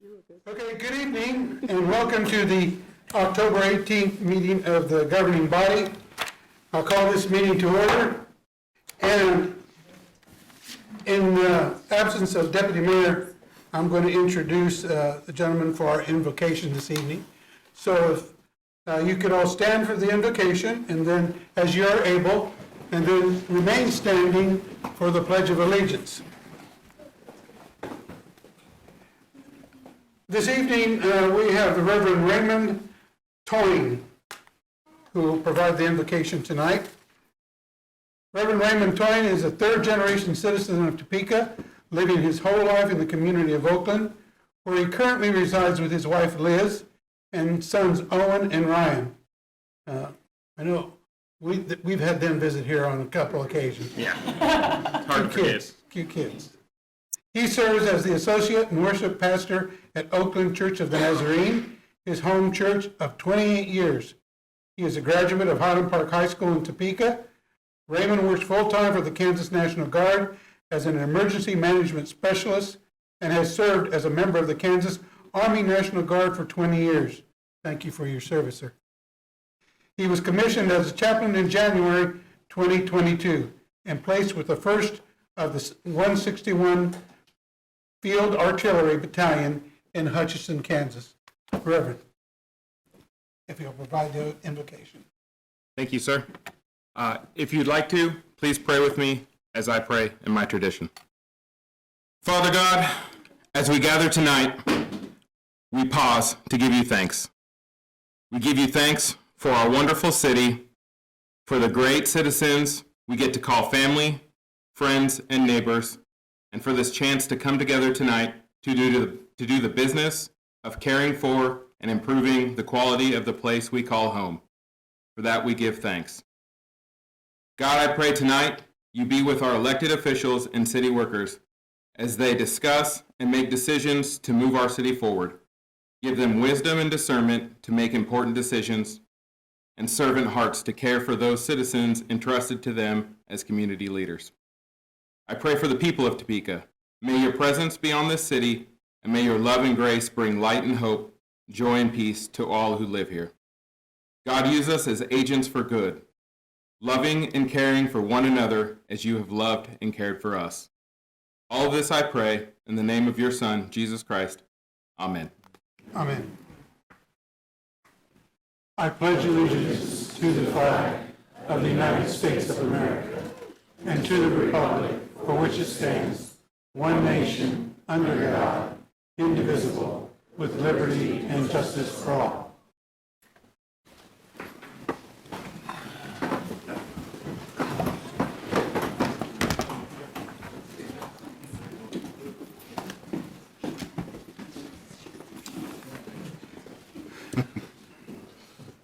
Okay, good evening and welcome to the October 18th meeting of the governing body. I'll call this meeting to order. And in the absence of Deputy Mayor, I'm going to introduce the gentleman for our invocation this evening. So if you could all stand for the invocation, and then as you're able, and then remain standing for the Pledge of Allegiance. This evening, we have the Reverend Raymond Toying, who will provide the invocation tonight. Reverend Raymond Toying is a third-generation citizen of Topeka, living his whole life in the community of Oakland, where he currently resides with his wife Liz and sons Owen and Ryan. I know we've had them visit here on a couple occasions. Yeah, it's hard to forget. Cute kids. He serves as the associate and worship pastor at Oakland Church of the Nazarene, his home church of 28 years. He is a graduate of Highland Park High School in Topeka. Raymond works full-time for the Kansas National Guard as an emergency management specialist and has served as a member of the Kansas Army National Guard for 20 years. Thank you for your service, sir. He was commissioned as a chaplain in January 2022 and placed with the 1st of the 161 Field Artillery Battalion in Hutchinson, Kansas. Reverend, if you'll provide the invocation. Thank you, sir. If you'd like to, please pray with me as I pray in my tradition. Father God, as we gather tonight, we pause to give you thanks. We give you thanks for our wonderful city, for the great citizens we get to call family, friends, and neighbors, and for this chance to come together tonight to do the business of caring for and improving the quality of the place we call home. For that we give thanks. God, I pray tonight you be with our elected officials and city workers as they discuss and make decisions to move our city forward. Give them wisdom and discernment to make important decisions and servant hearts to care for those citizens entrusted to them as community leaders. I pray for the people of Topeka. May your presence be on this city, and may your love and grace bring light and hope, joy and peace to all who live here. God, use us as agents for good, loving and caring for one another as you have loved and cared for us. All of this I pray in the name of your Son, Jesus Christ. Amen. Amen. I pledge allegiance to the flag of the United States of America and to the republic for which it stands, one nation, under God, indivisible, with liberty and justice for all.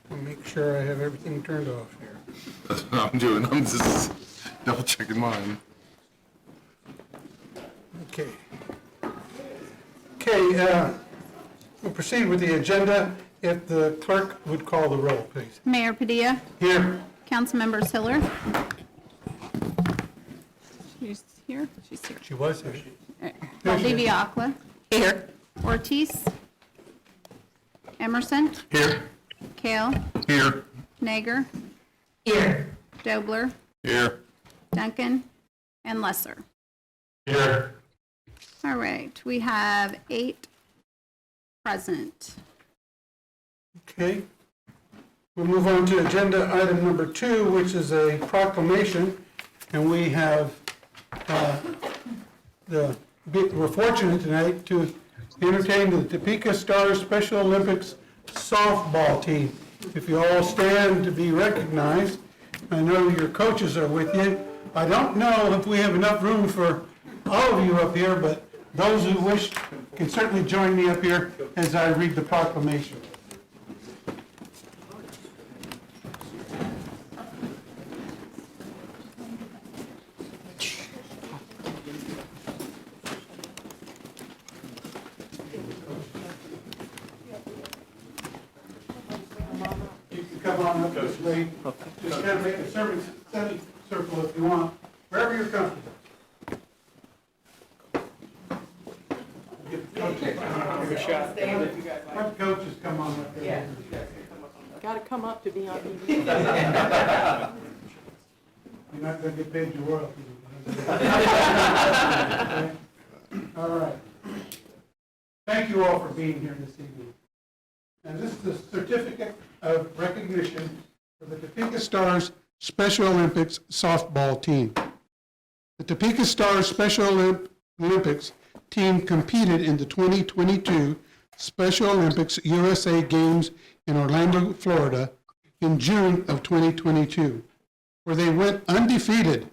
I'll make sure I have everything turned off here. That's what I'm doing. I'm just double checking mine. Okay, we'll proceed with the agenda. If the clerk would call the roll, please. Mayor Padilla, Here. Councilmember Hiller. She's here. She's here. She was here. Valdivia-Aqua. Here. Ortiz. Emerson. Here. Kale. Here. Nager. Here. Dobler. Here. Duncan. And Lesser. Here. All right, we have 8 present. Okay. We'll move on to agenda item number 2, which is a proclamation. And we have, we're fortunate tonight to entertain the Topeka Stars Special Olympics softball team. If you all stand to be recognized, I know your coaches are with you. I don't know if we have enough room for all of you up here, but those who wish can certainly join me up here as I read the proclamation. You can come on up this way. Just kind of make a semicircle if you want, wherever you're comfortable. Okay. Let coaches come on up there. Got to come up to be on TV. You're not going to get paid your royalties. Okay? All right. Thank you all for being here this evening. And this is the certificate of recognition for the Topeka Stars Special Olympics softball team. The Topeka Stars Special Olympics team competed in the 2022 Special Olympics USA Games in Orlando, Florida in June of 2022, where they went undefeated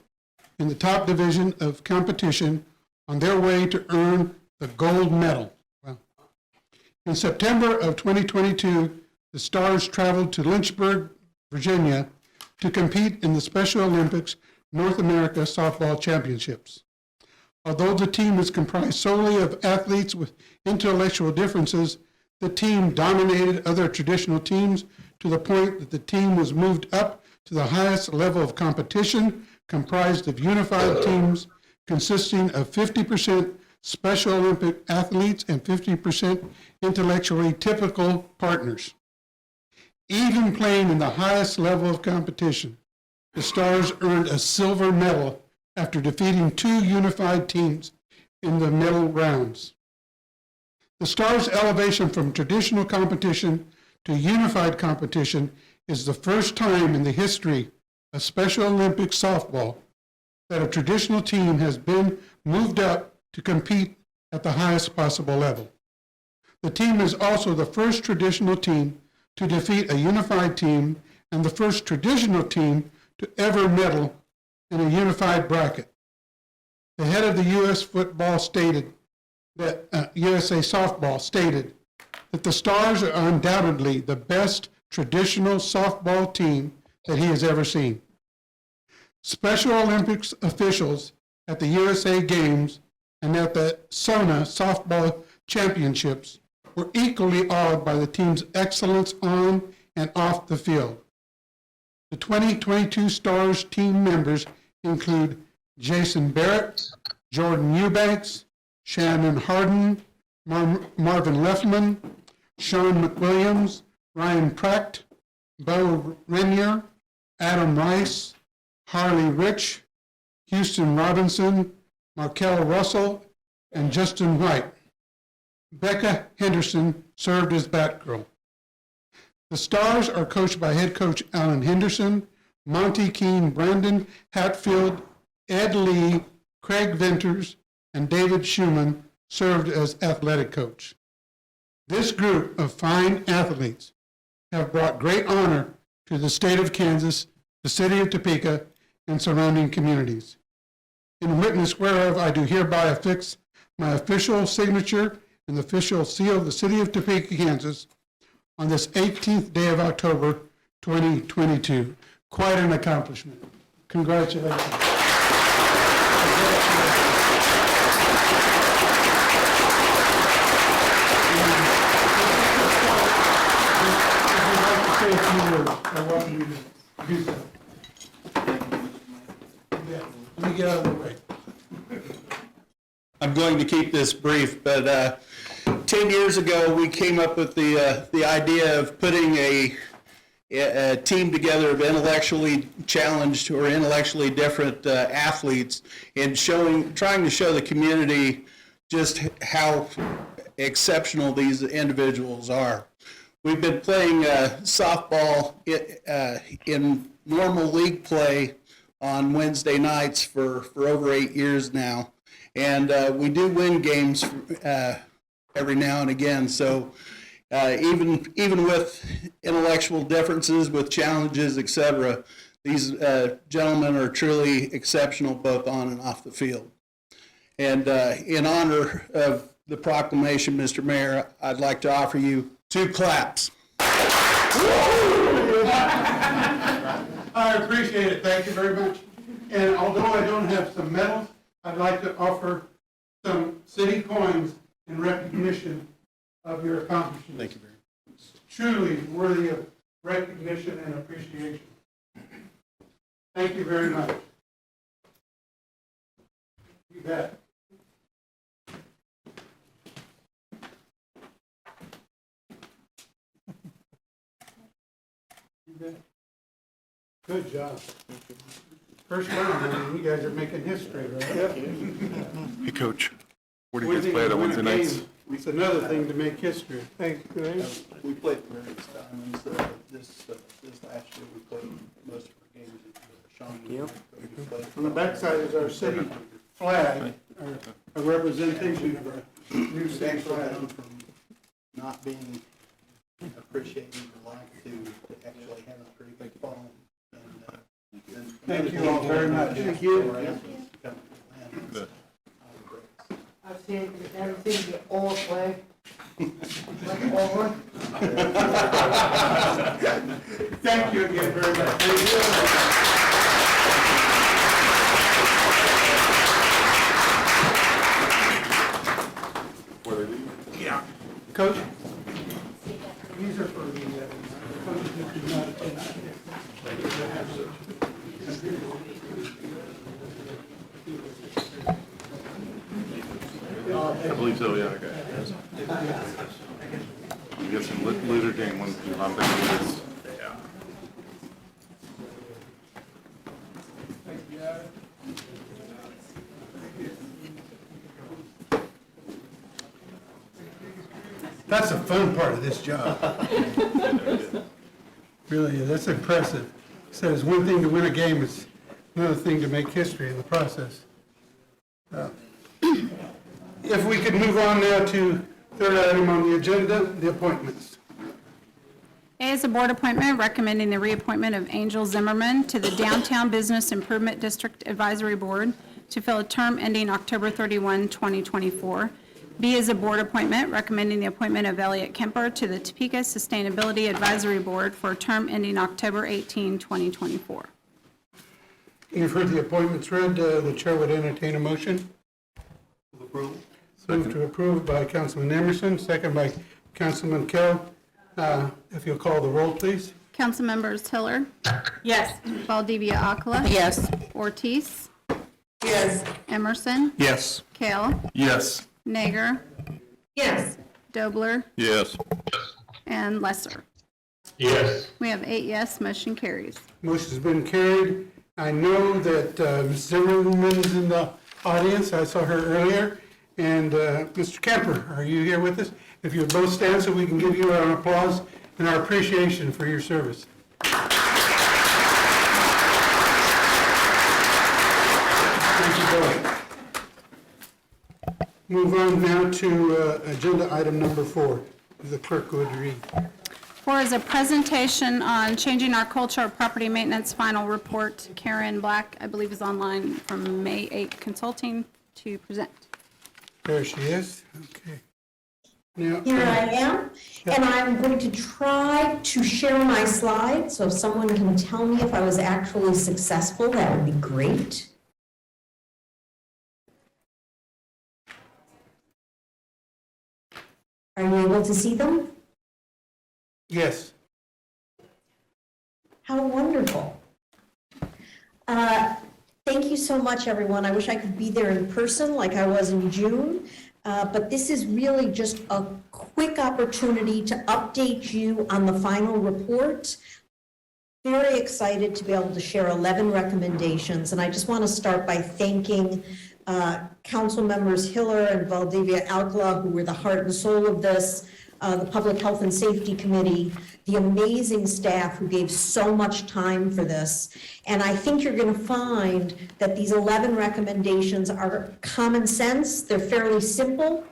in the top division of competition on their way to earn the gold medal. Wow. In September of 2022, the Stars traveled to Lynchburg, Virginia, to compete in the Special Olympics North America Softball Championships. Although the team is comprised solely of athletes with intellectual differences, the team dominated other traditional teams to the point that the team was moved up to the highest level of competition, comprised of unified teams consisting of 50% Special Olympic athletes and 50% intellectually typical partners. Even playing in the highest level of competition, the Stars earned a silver medal after defeating two unified teams in the medal rounds. The Stars' elevation from traditional competition to unified competition is the first time in the history of Special Olympics softball that a traditional team has been moved up to compete at the highest possible level. The team is also the first traditional team to defeat a unified team and the first traditional team to ever medal in a unified bracket. The head of the U.S. football stated that USA softball stated that the Stars are undoubtedly the best traditional softball team that he has ever seen. Special Olympics officials at the USA Games and at the SONA Softball Championships were equally awed by the team's excellence on and off the field. The 2022 Stars team members include Jason Barrett, Jordan Eubanks, Shannon Harden, Marvin Leffman, Sean McWilliams, Ryan Pratt, Bo Renier, Adam Rice, Harley Rich, Houston Robinson, Markel Russell, and Justin White. Becca Henderson served as Batgirl. The Stars are coached by head coach Alan Henderson, Monty Keene, Brandon Hatfield, Ed Lee, Craig Venters, and David Schumann served as athletic coach. This group of fine athletes have brought great honor to the state of Kansas, the city of Topeka, and surrounding communities. In witness whereof, I do hereby affix my official signature and the official seal of the city of Topeka, Kansas, on this 18th day of October, 2022. Quite an accomplishment. Congratulations. If you'd like to say a few words, I welcome you to do so. Yeah, let me get out of the way. I'm going to keep this brief, but 10 years ago, we came up with the idea of putting a team together of intellectually challenged or intellectually different athletes and trying to show the community just how exceptional these individuals are. We've been playing softball in normal league play on Wednesday nights for over 8 years now. And we do win games every now and again. So even with intellectual differences, with challenges, etc., these gentlemen are truly exceptional both on and off the field. And in honor of the proclamation, Mr. Mayor, I'd like to offer you 2 claps. I appreciate it. Thank you very much. And although I don't have some medals, I'd like to offer some city coins in recognition of your accomplishments. Thank you very much. It's truly worthy of recognition and appreciation. Thank you very much. You bet. Good job. First round, I mean, you guys are making history, right? Hey, Coach, where do you One guys thing play to on win a Wednesday nights? game, it's another thing to make history. Thank you, guys. We played various times. This last year, we played most of our games at Sean. On the backside is our city flag, a representation of our new city Actually flag. gone from not being appreciated or liked to actually having a pretty big following. Thank you all very much. Thank you. I've seen the old flag, like over. Thank you again very much. Thank you. Yeah. Coach? These are for the coaches who could not attend. I believe so, yeah, okay. You get some Luther King ones, I'm thinking this. Yeah. That's the fun part of this job. Really, that's impressive. So it's one thing to win a game, it's another thing to make history in the process. If we could move on now to third item on the agenda, the appointments. A is a board appointment recommending the reappointment of Angel Zimmerman to the Downtown Business Improvement District Advisory Board to fill a term ending October 31, 2024. B is a board appointment recommending the appointment of Elliot Kemper to the Topeka Sustainability Advisory Board for a term ending October 18, 2024. You've heard the appointments read, the chair would entertain a motion. Move to approve by Councilman Emerson, second by Councilman Kell. If you'll call the roll, please. Councilmembers Hiller, Yes. Valdivia Akala. Yes. Ortiz, Yes. Emerson, Yes. Kale, Yes. Nager, Yes. Dobler, Yes. and Lesser. Yes. We have 8 yes, motion carries. Motion's been carried. I know that Ms. Zimmerman's in the audience. I saw her earlier. And Mr. Kemper, are you here with us? If you would both stand so we can give you an applause and our appreciation for your service. Thank you both. Move on now to agenda item number 4. If the clerk would read. 4 is a presentation on changing our culture of property maintenance final report. Karen Black, I believe, is online from May 8 Consulting to present. There she is. Okay. Now, Here I am, and I'm going to try to share my slides, so if someone can tell me if I was actually successful, that would be great. Are you able to see them? yes. How wonderful. Thank you so much, everyone. I wish I could be there in person like I was in June, but this is really just a quick opportunity to update you on the final report. Very excited to be able to share 11 recommendations, and I just want to start by thanking Council members Hiller and Valdivia Alcala, who were the heart and soul of this, the Public Health and Safety Committee, the amazing staff who gave so much time for this. And I think you're going to find that these 11 recommendations are common sense, they're fairly simple,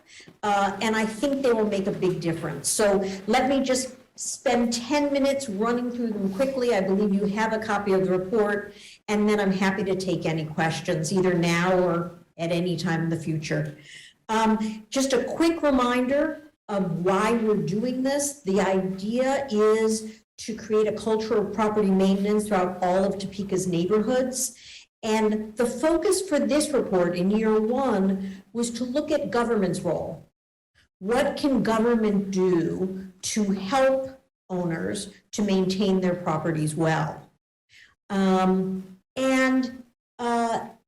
and I think they will make a big difference. So let me just spend 10 minutes running through them quickly. I believe you have a copy of the report, and then I'm happy to take any questions, either now or at any time in the future. Just a quick reminder of why we're doing this. The idea is to create a culture of property maintenance throughout all of Topeka's neighborhoods. And the focus for this report in year 1 was to look at government's role. What can government do to help owners to maintain their properties well?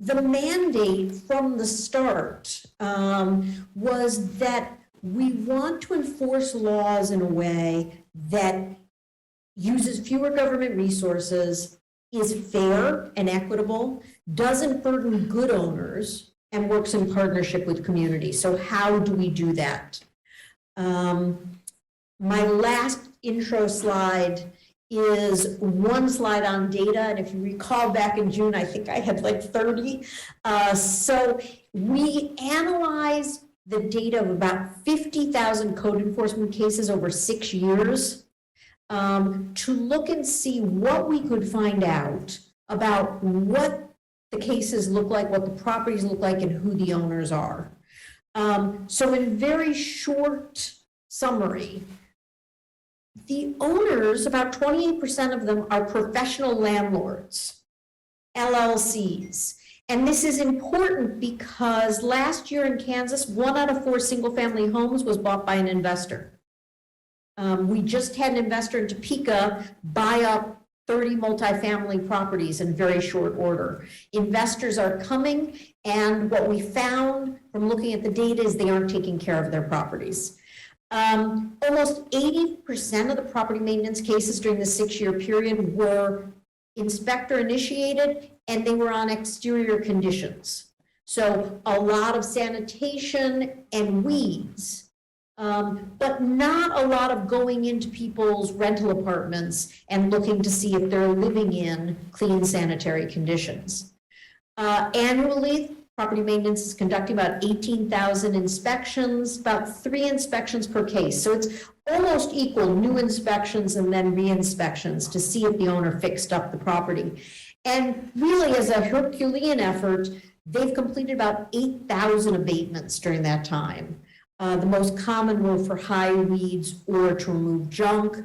The mandate from the start was that we want to enforce laws in a way that uses fewer government resources, is fair and equitable, doesn't burden good owners, and works in partnership with community. So how do we do that? My last intro slide is one slide on data, and if you recall back in June, I think I had like 30. So we analyzed the data of about 50,000 code enforcement cases over 6 years to look and see what we could find out about what the cases look like, what the properties look like, and who the owners are. So in very short summary, the owners, about 28% of them are professional landlords, LLCs. And this is important because last year in Kansas, 1 out of 4 single-family homes was bought by an investor. We just had an investor in Topeka buy up 30 multifamily properties in very short order. Investors are coming, and what we found from looking at the data is they aren't taking care of their properties. Almost 80% of the property maintenance cases during the 6-year period were inspector initiated, and they were on exterior conditions. So a lot of sanitation and weeds, but not a lot of going into people's rental apartments and looking to see if they're living in clean sanitary conditions. Annually, property maintenance is conducting about 18,000 inspections, about 3 inspections per case. So it's almost equal, new inspections and then re-inspections to see if the owner fixed up the property. And really, as a Herculean effort, they've completed about 8,000 abatements during that time. The most common were for high weeds or to remove junk.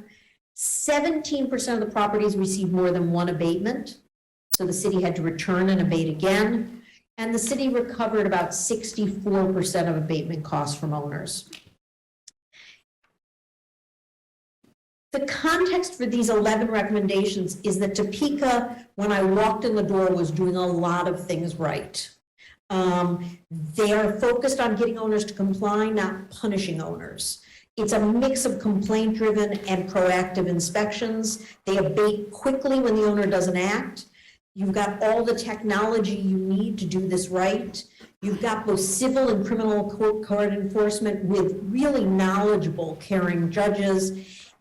17% of the properties received more than 1 abatement. So the city had to return and abate again. And the city recovered about 64% of abatement costs from owners. The context for these 11 recommendations is that Topeka, when I walked in the door, was doing a lot of things right. They are focused on getting owners to comply, not punishing owners. It's a mix of complaint-driven and proactive inspections. They abate quickly when the owner doesn't act. You've got all the technology you need to do this right. You've got both civil and criminal court enforcement with really knowledgeable, caring judges.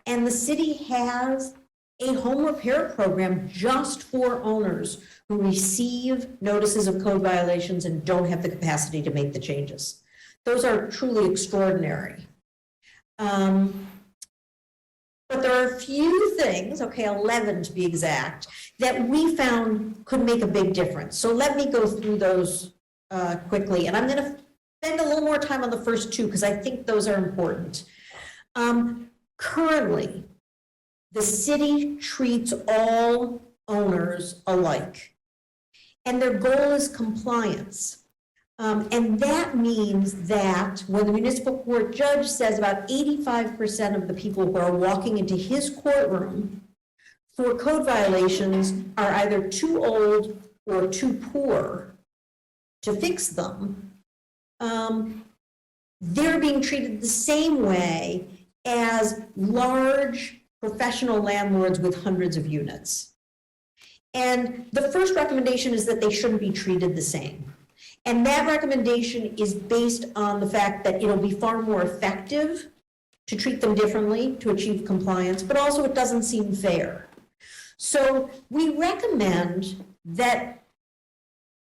And the city has a home repair program just for owners who receive notices of code violations and don't have the capacity to make the changes. Those are truly extraordinary. But there are a few things, okay, 11 to be exact, that we found could make a big difference. So let me go through those quickly. And I'm going to spend a little more time on the first 2 because I think those are important. Currently, the city treats all owners alike, and their goal is compliance. And that means that when the municipal court judge says about 85% of the people who are walking into his courtroom for code violations are either too old or too poor to fix them, they're being treated the same way as large professional landlords with hundreds of units. And the first recommendation is that they shouldn't be treated the same. And that recommendation is based on the fact that it'll be far more effective to treat them differently to achieve compliance, but also it doesn't seem fair. So we recommend that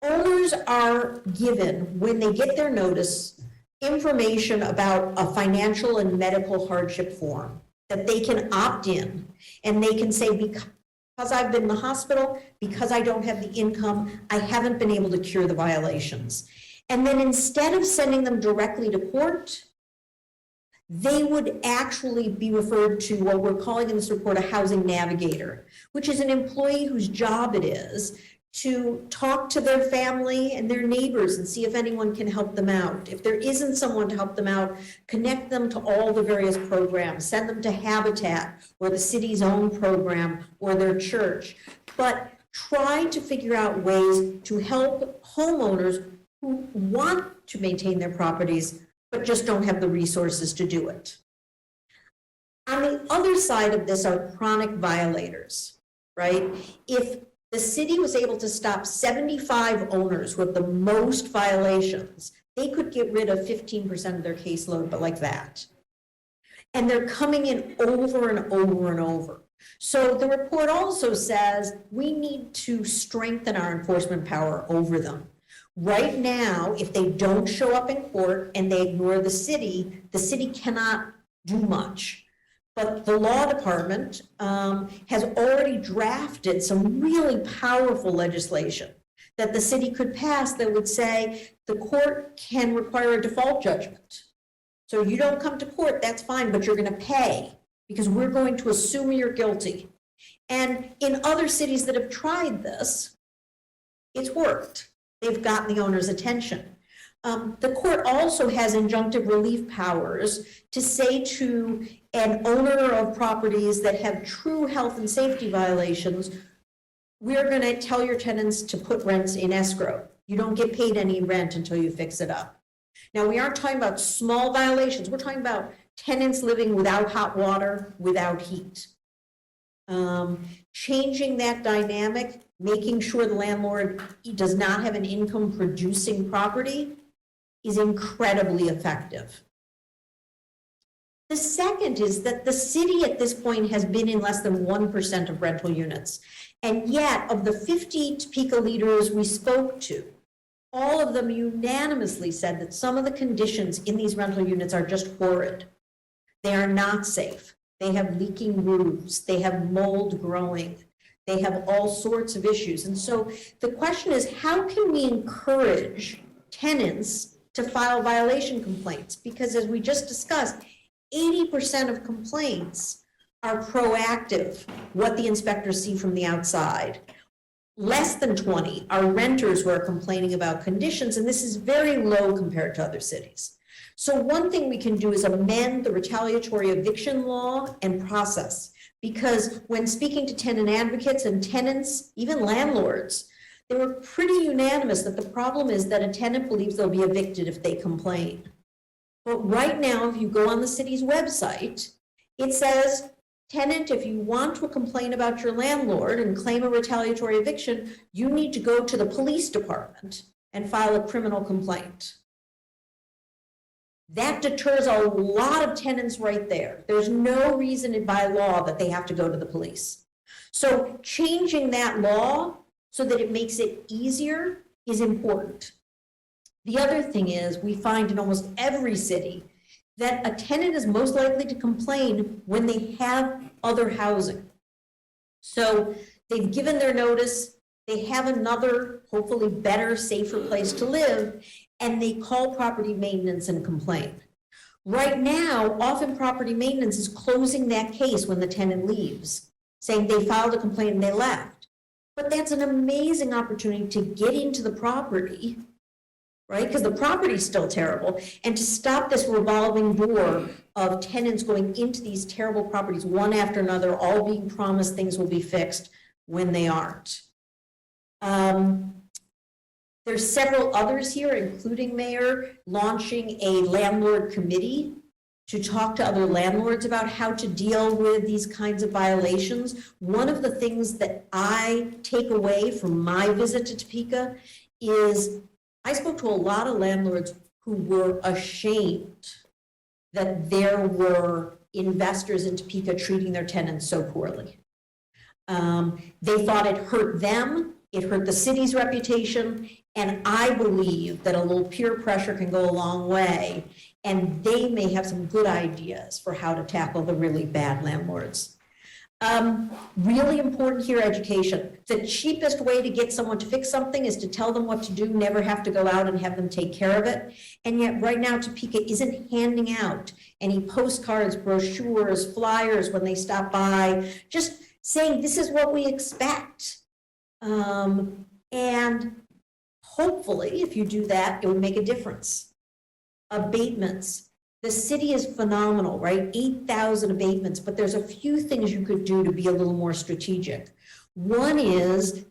owners are given, when they get their notice, information about a financial and medical hardship form that they can opt in, and they can say, because I've been in the hospital, because I don't have the income, I haven't been able to cure the violations. And then instead of sending them directly to court, they would actually be referred to what we're calling in this report a housing navigator, which is an employee whose job it is to talk to their family and their neighbors and see if anyone can help them out. If there isn't someone to help them out, connect them to all the various programs, send them to Habitat or the city's own program or their church, but try to figure out ways to help homeowners who want to maintain their properties but just don't have the resources to do it. On the other side of this are chronic violators, right? If The city was able to stop 75 owners with the most violations. They could get rid of 15% of their caseload, but like that. And they're coming in over and over and over. So the report also says we need to strengthen our enforcement power over them. Right now, if they don't show up in court and they ignore the city cannot do much. But the law department has already drafted some really powerful legislation that the city could pass that would say the court can require a default judgment. So you don't come to court, that's fine, but you're going to pay because we're going to assume you're guilty. And in other cities that have tried this, it's worked. They've gotten the owner's attention. The court also has injunctive relief powers to say to an owner of properties that have true health and safety violations, we're going to tell your tenants to put rents in escrow. You don't get paid any rent until you fix it up. Now, we aren't talking about small violations. We're talking about tenants living without hot water, without heat. Changing that dynamic, making sure the landlord does not have an income-producing property is incredibly effective. The second is that the city at this point has been in less than 1% of rental units. And yet, of the 50 Topeka leaders we spoke to, all of them unanimously said that some of the conditions in these rental units are just horrid. They are not safe. They have leaking roofs. They have mold growing. They have all sorts of issues. And so the question is, how can we encourage tenants to file violation complaints? Because as we just discussed, 80% of complaints are proactive, what the inspectors see from the outside. Less than 20 are renters who are complaining about conditions, and this is very low compared to other cities. So one thing we can do is amend the retaliatory eviction law and process, because when speaking to tenant advocates and tenants, even landlords, they were pretty unanimous that the problem is that a tenant believes they'll be evicted if they complain. But right now, if you go on the city's website, it says, tenant, if you want to complain about your landlord and claim a retaliatory eviction, you need to go to the police department and file a criminal complaint. That deters a lot of tenants right there. There's no reason by law that they have to go to the police. So changing that law so that it makes it easier is important. The other thing is we find in almost every city that a tenant is most likely to complain when they have other housing. So they've given their notice, they have another, hopefully better, safer place to live, and they call property maintenance and complain. Right now, often property maintenance is closing that case when the tenant leaves, saying they filed a complaint and they left. But that's an amazing opportunity to get into the property, right? Because the property is still terrible, and to stop this revolving door of tenants going into these terrible properties one after another, all being promised things will be fixed when they aren't. There's several others here, including Mayor, launching a landlord committee to talk to other landlords about how to deal with these kinds of violations. One of the things that I take away from my visit to Topeka is I spoke to a lot of landlords who were ashamed that there were investors in Topeka treating their tenants so poorly. They thought it hurt them, it hurt the city's reputation, and I believe that a little peer pressure can go a long way, and they may have some good ideas for how to tackle the really bad landlords. Really important here, education. The cheapest way to get someone to fix something is to tell them what to do, never have to go out and have them take care of it. And yet right now Topeka isn't handing out any postcards, brochures, flyers when they stop by, just saying this is what we expect. And hopefully if you do that, it would make a difference. Abatements. The city is phenomenal, right? 8,000 abatements, but there's a few things you could do to be a little more strategic. One is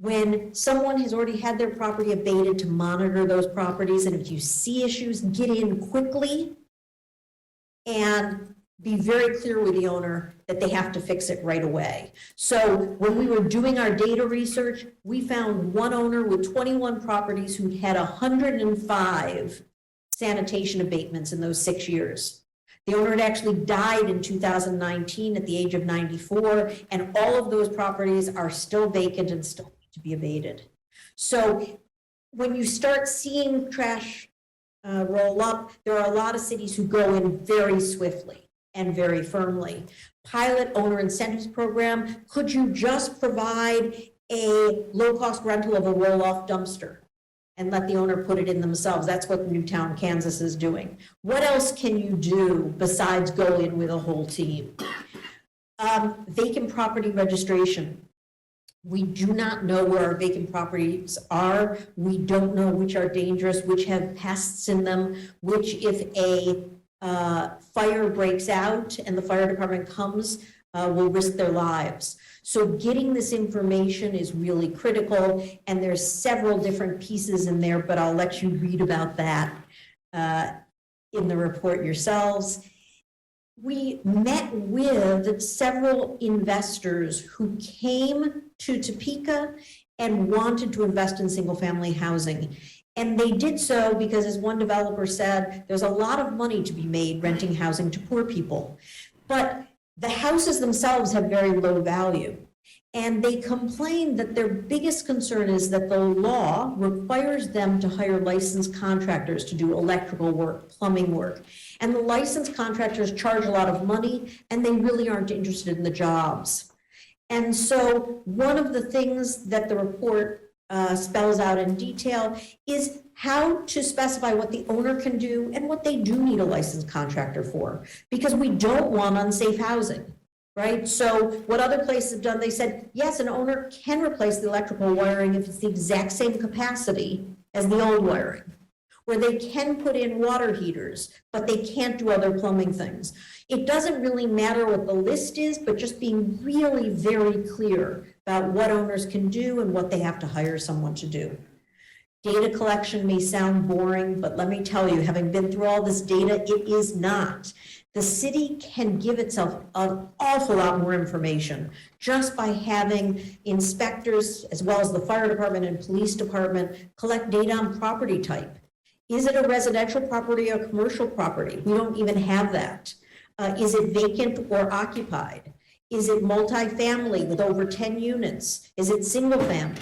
when someone has already had their property abated, to monitor those properties, and if you see issues, get in quickly and be very clear with the owner that they have to fix it right away. So when we were doing our data research, we found one owner with 21 properties who had 105 sanitation abatements in those 6 years. The owner had actually died in 2019 at the age of 94, and all of those properties are still vacant and still need to be abated. So when you start seeing trash roll up, there are a lot of cities who go in very swiftly and very firmly. Pilot owner incentives program, could you just provide a low-cost rental of a roll-off dumpster and let the owner put it in themselves? That's what Newtown, Kansas is doing. What else can you do besides go in with a whole team? Vacant property registration. We do not know where our vacant properties are. We don't know which are dangerous, which have pests in them, which if a fire breaks out and the fire department comes, will risk their lives. So getting this information is really critical, and there's several different pieces in there, but I'll let you read about that in the report yourselves. We met with several investors who came to Topeka and wanted to invest in single-family housing. And they did so because, as one developer said, there's a lot of money to be made renting housing to poor people. But the houses themselves have very low value. And they complained that their biggest concern is that the law requires them to hire licensed contractors to do electrical work, plumbing work. And the licensed contractors charge a lot of money, and they really aren't interested in the jobs. And so one of the things that the report spells out in detail is how to specify what the owner can do and what they do need a licensed contractor for, because we don't want unsafe housing, right? So what other places have done, they said, yes, an owner can replace the electrical wiring if it's the exact same capacity as the old wiring, where they can put in water heaters, but they can't do other plumbing things. It doesn't really matter what the list is, but just being really very clear about what owners can do and what they have to hire someone to do. Data collection may sound boring, but let me tell you, having been through all this data, it is not. The city can give itself an awful lot more information just by having inspectors, as well as the fire department and police department, collect data on property type. Is it a residential property or commercial property? We don't even have that. Is it vacant or occupied? Is it multifamily with over 10 units? Is it single family?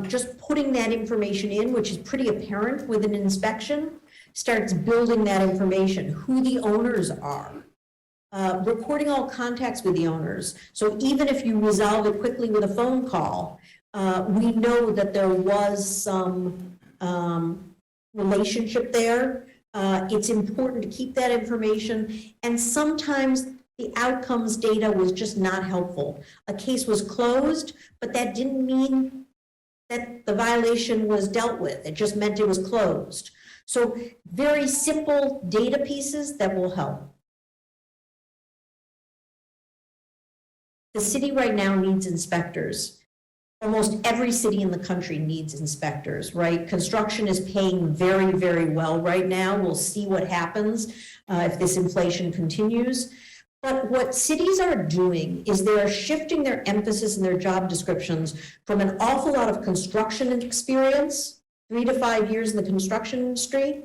Just putting that information in, which is pretty apparent with an inspection, starts building that information, who the owners are, recording all contacts with the owners. So even if you resolve it quickly with a phone call, we know that there was some relationship there. It's important to keep that information, and sometimes the outcomes data was just not helpful. A case was closed, but that didn't mean that the violation was dealt with. It just meant it was closed. So very simple data pieces that will help. The city right now needs inspectors. Almost every city in the country needs inspectors, right? Construction is paying very, very well right now. We'll see what happens if this inflation continues. But what cities are doing is they are shifting their emphasis in their job descriptions from an awful lot of construction experience, 3 to 5 years in the construction industry,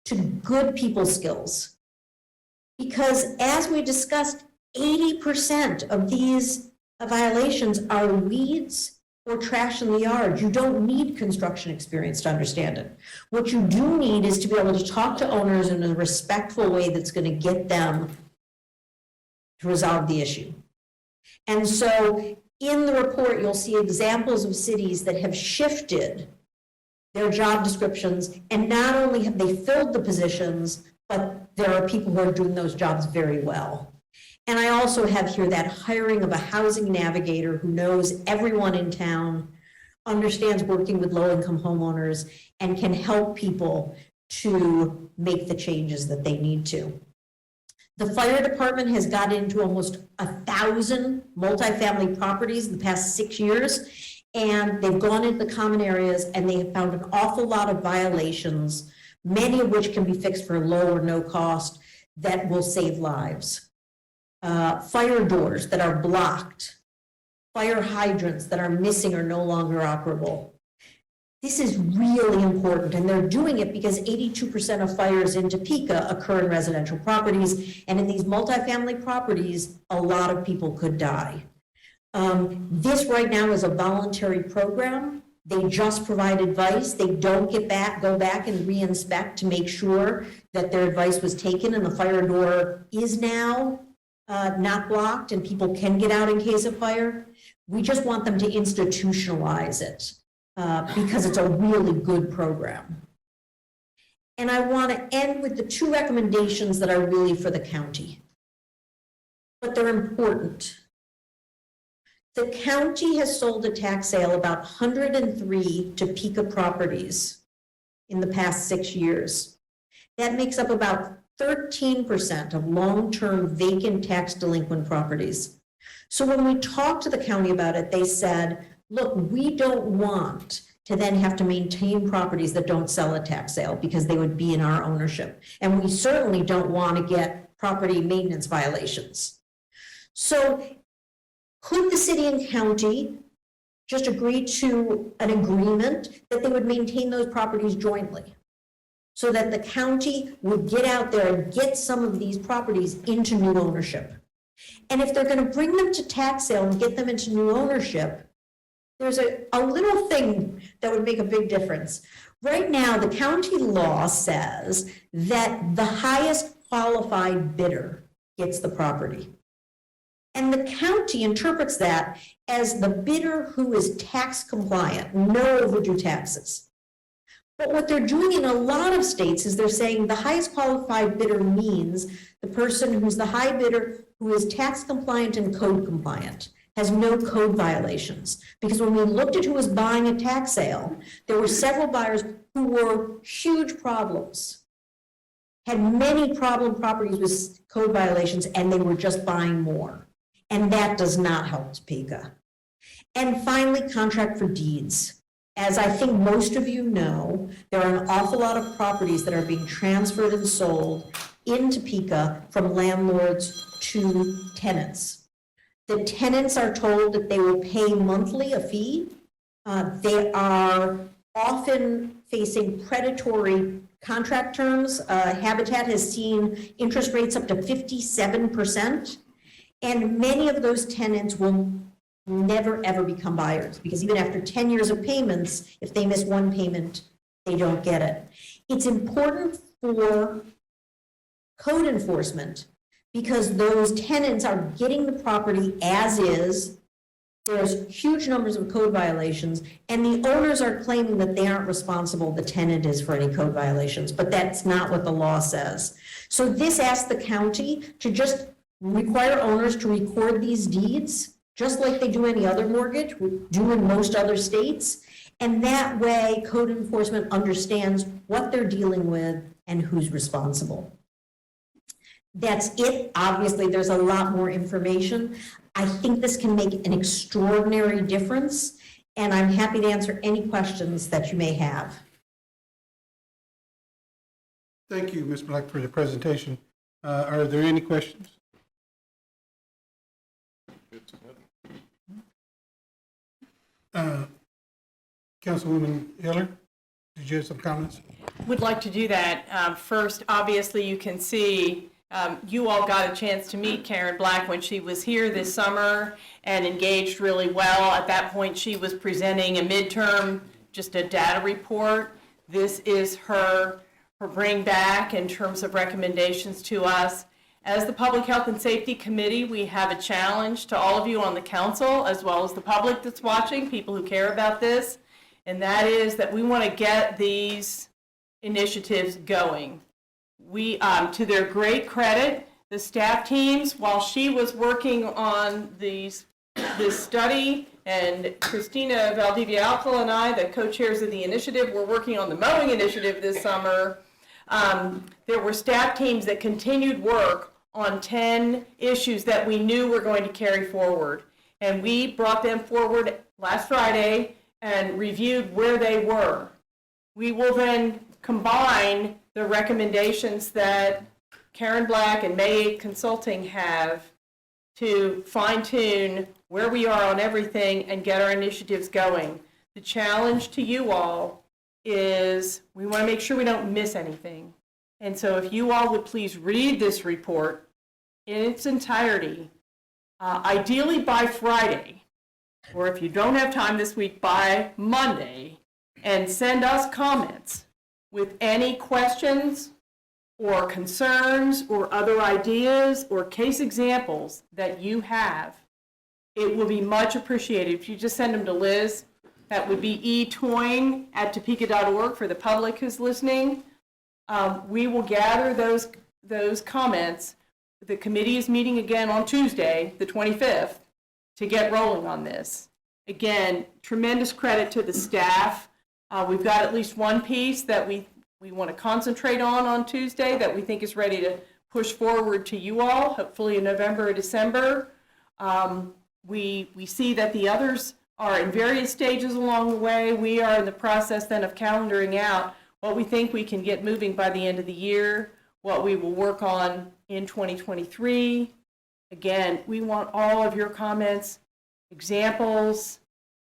to good people skills. Because as we discussed, 80% of these violations are weeds or trash in the yard. You don't need construction experience to understand it. What you do need is to be able to talk to owners in a respectful way that's going to get them to resolve the issue. And so in the report, you'll see examples of cities that have shifted their job descriptions, and not only have they filled the positions, but there are people who are doing those jobs very well. And I also have here that hiring of a housing navigator who knows everyone in town, understands working with low-income homeowners, and can help people to make the changes that they need to. The fire department has got into almost 1,000 multifamily properties in the past 6 years, and they've gone into the common areas and they have found an awful lot of violations, many of which can be fixed for low or no cost. that will save lives. Fire doors that are blocked, fire hydrants that are missing or no longer operable. This is really important, and they're doing it because 82% of fires in Topeka occur in residential properties, and in these multifamily properties, a lot of people could die. This right now is a voluntary program. They just provide advice. They don't go back and re-inspect to make sure that their advice was taken and the fire door is now not blocked and people can get out in case of fire. We just want them to institutionalize it because it's a really good program. And I want to end with the two recommendations that are really for the county, but they're important. The county has sold a tax sale about 103 Topeka properties in the past 6 years. That makes up about 13% of long-term vacant tax delinquent properties. So when we talked to the county about it, they said, look, we don't want to then have to maintain properties that don't sell at tax sale because they would be in our ownership. And we certainly don't want to get property maintenance violations. So could the city and county just agree to an agreement that they would maintain those properties jointly so that the county would get out there and get some of these properties into new ownership? And if they're going to bring them to tax sale and get them into new ownership, there's a little thing that would make a big difference. Right now, the county law says that the highest qualified bidder gets the property. And the county interprets that as the bidder who is tax compliant, no overdue taxes. But what they're doing in a lot of states is they're saying the highest qualified bidder means the person who's the high bidder who is tax compliant and code compliant, has no code violations. Because when we looked at who was buying a tax sale, there were several buyers who were huge problems, had many problem properties with code violations, and they were just buying more. And that does not help Topeka. And finally, contract for deeds. As I think most of you know, there are an awful lot of properties that are being transferred and sold in Topeka from landlords to tenants. The tenants are told that they will pay monthly a fee. They are often facing predatory contract terms. Habitat has seen interest rates up to 57%. And many of those tenants will never, ever become buyers because even after 10 years of payments, if they miss one payment, they don't get it. It's important for code enforcement because those tenants are getting the property as is. There's huge numbers of code violations, and the owners are claiming that they aren't responsible, the tenant is, for any code violations, but that's not what the law says. So this asks the county to just require owners to record these deeds, just like they do any other mortgage, do in most other states. And that way, code enforcement understands what they're dealing with and who's responsible. That's it. Obviously, there's a lot more information. I think this can make an extraordinary difference, and I'm happy to answer any questions that you may have. Thank you, Ms. Black, for the presentation. Are there any questions? Councilwoman Hiller, did you have some comments? Would like to do that. First, obviously, you can see you all got a chance to meet Karen Black when she was here this summer and engaged really well. At that point, she was presenting a midterm, just a data report. This is her bring back in terms of recommendations to us. As the Public Health and Safety Committee, we have a challenge to all of you on the council, as well as the public that's watching, people who care about this, and that is that we want to get these initiatives going. We, to their great credit, the staff teams, while she was working on this study, and Christina Valdivia Alcala and I, the co-chairs of the initiative, were working on the mowing initiative this summer. There were staff teams that continued work on 10 issues that we knew were going to carry forward. And we brought them forward last Friday and reviewed where they were. We will then combine the recommendations that Karen Black and May 8 Consulting have to fine-tune where we are on everything and get our initiatives going. The challenge to you all is we want to make sure we don't miss anything. And so if you all would please read this report in its entirety, ideally by Friday, or if you don't have time this week, by Monday, and send us comments with any questions or concerns or other ideas or case examples that you have. It will be much appreciated. If you just send them to Liz, that would be etoing@topeka.org for the public who's listening. We will gather those comments. The committee is meeting again on Tuesday, the 25th, to get rolling on this. Again, tremendous credit to the staff. We've got at least one piece that we want to concentrate on Tuesday that we think is ready to push forward to you all, hopefully in November or December. We see that the others are in various stages along the way. We are in the process then of calendaring out what we think we can get moving by the end of the year, what we will work on in 2023. Again, we want all of your comments, examples,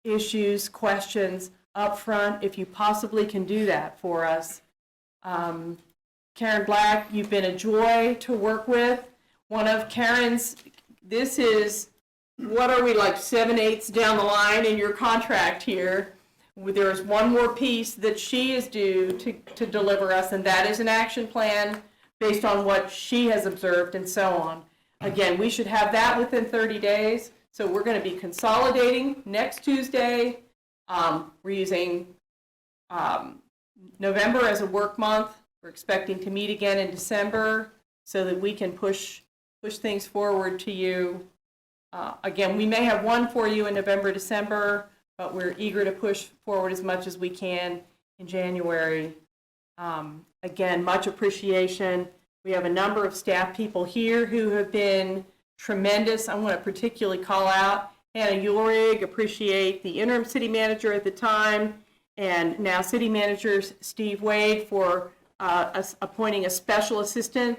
issues, questions up front, if you possibly can do that for us. Karen Black, you've been a joy to work with. One of Karen's, this is, what are we, like 7/8 down the line in your contract here? There's one more piece that she is due to deliver us, and that is an action plan based on what she has observed and so on. Again, we should have that within 30 days. So we're going to be consolidating next Tuesday. We're using November as a work month. We're expecting to meet again in December so that we can push things forward to you. Again, we may have one for you in November, December, but we're eager to push forward as much as we can in January. Again, much appreciation. We have a number of staff people here who have been tremendous. I want to particularly call out Hannah Ulrig, appreciate the interim city manager at the time, and now city manager Steve Wade for appointing a special assistant,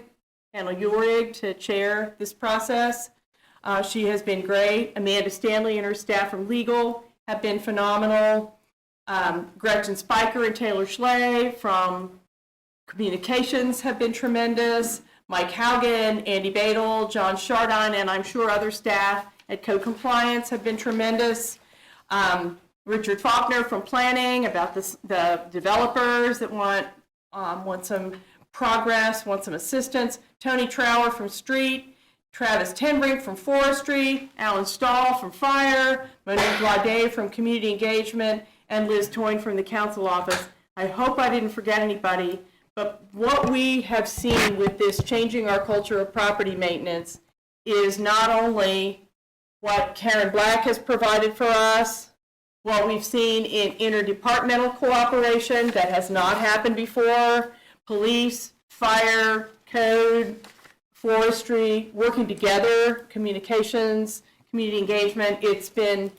Hannah Ulrig, to chair this process. She has been great. Amanda Stanley and her staff from legal have been phenomenal. Gretchen Spiker and Taylor Schley from communications have been tremendous. Mike Haugen, Andy Badel, John Chardon, and I'm sure other staff at Code Compliance have been tremendous. Richard Faulkner from planning about the developers that want some progress, want some assistance. Tony Trower from Street, Travis Tenbrink from Forestry, Alan Stahl from Fire, Monique Laudet from Community Engagement, and Liz Toyne from the Council Office. I hope I didn't forget anybody, but what we have seen with this changing our culture of property maintenance is not only what Karen Black has provided for us, what we've seen in interdepartmental cooperation that has not happened before, police, fire, code, forestry, working together, communications, community engagement. It's been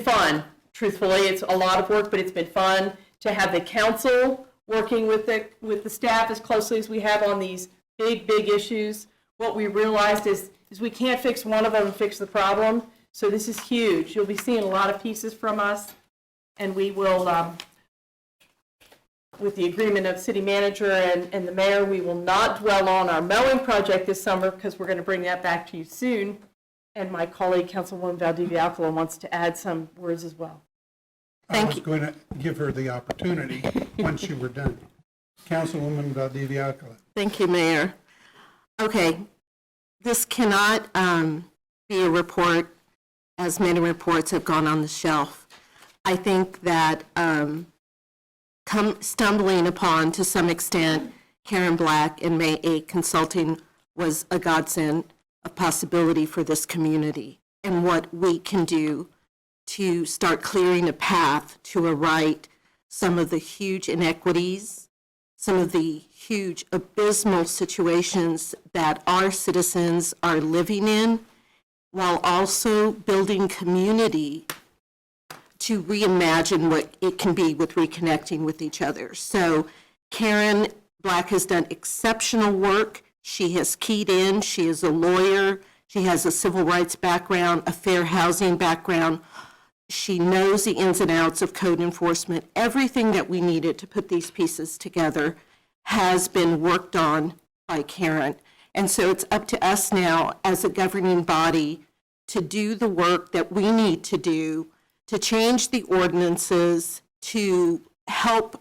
fun, truthfully. It's a lot of work, but it's been fun to have the council working with the staff as closely as we have on these big issues. What we realized is we can't fix one of them and fix the problem. So this is huge. You'll be seeing a lot of pieces from us, and we will, with the agreement of city manager and the mayor, we will not dwell on our mowing project this summer because we're going to bring that back to you soon. And my colleague, Councilwoman Valdivia Alcala, wants to add some words as well. I was going to give her the opportunity once you were done. Councilwoman Valdivia Alcala. Thank you, Mayor. Okay, this cannot be a report, as many reports have gone on the shelf. I think that stumbling upon, to some extent, Karen Black and May 8 Consulting was a godsend, a possibility for this community, and what we can do to start clearing a path to right some of the huge inequities, some of the huge abysmal situations that our citizens are living in, while also building community to reimagine what it can be with reconnecting with each other. So Karen Black has done exceptional work. She has keyed in. She is a lawyer. She has a civil rights background, a fair housing background. She knows the ins and outs of code enforcement. Everything that we needed to put these pieces together has been worked on by Karen. And so it's up to us now as a governing body to do the work that we need to do to change the ordinances, to help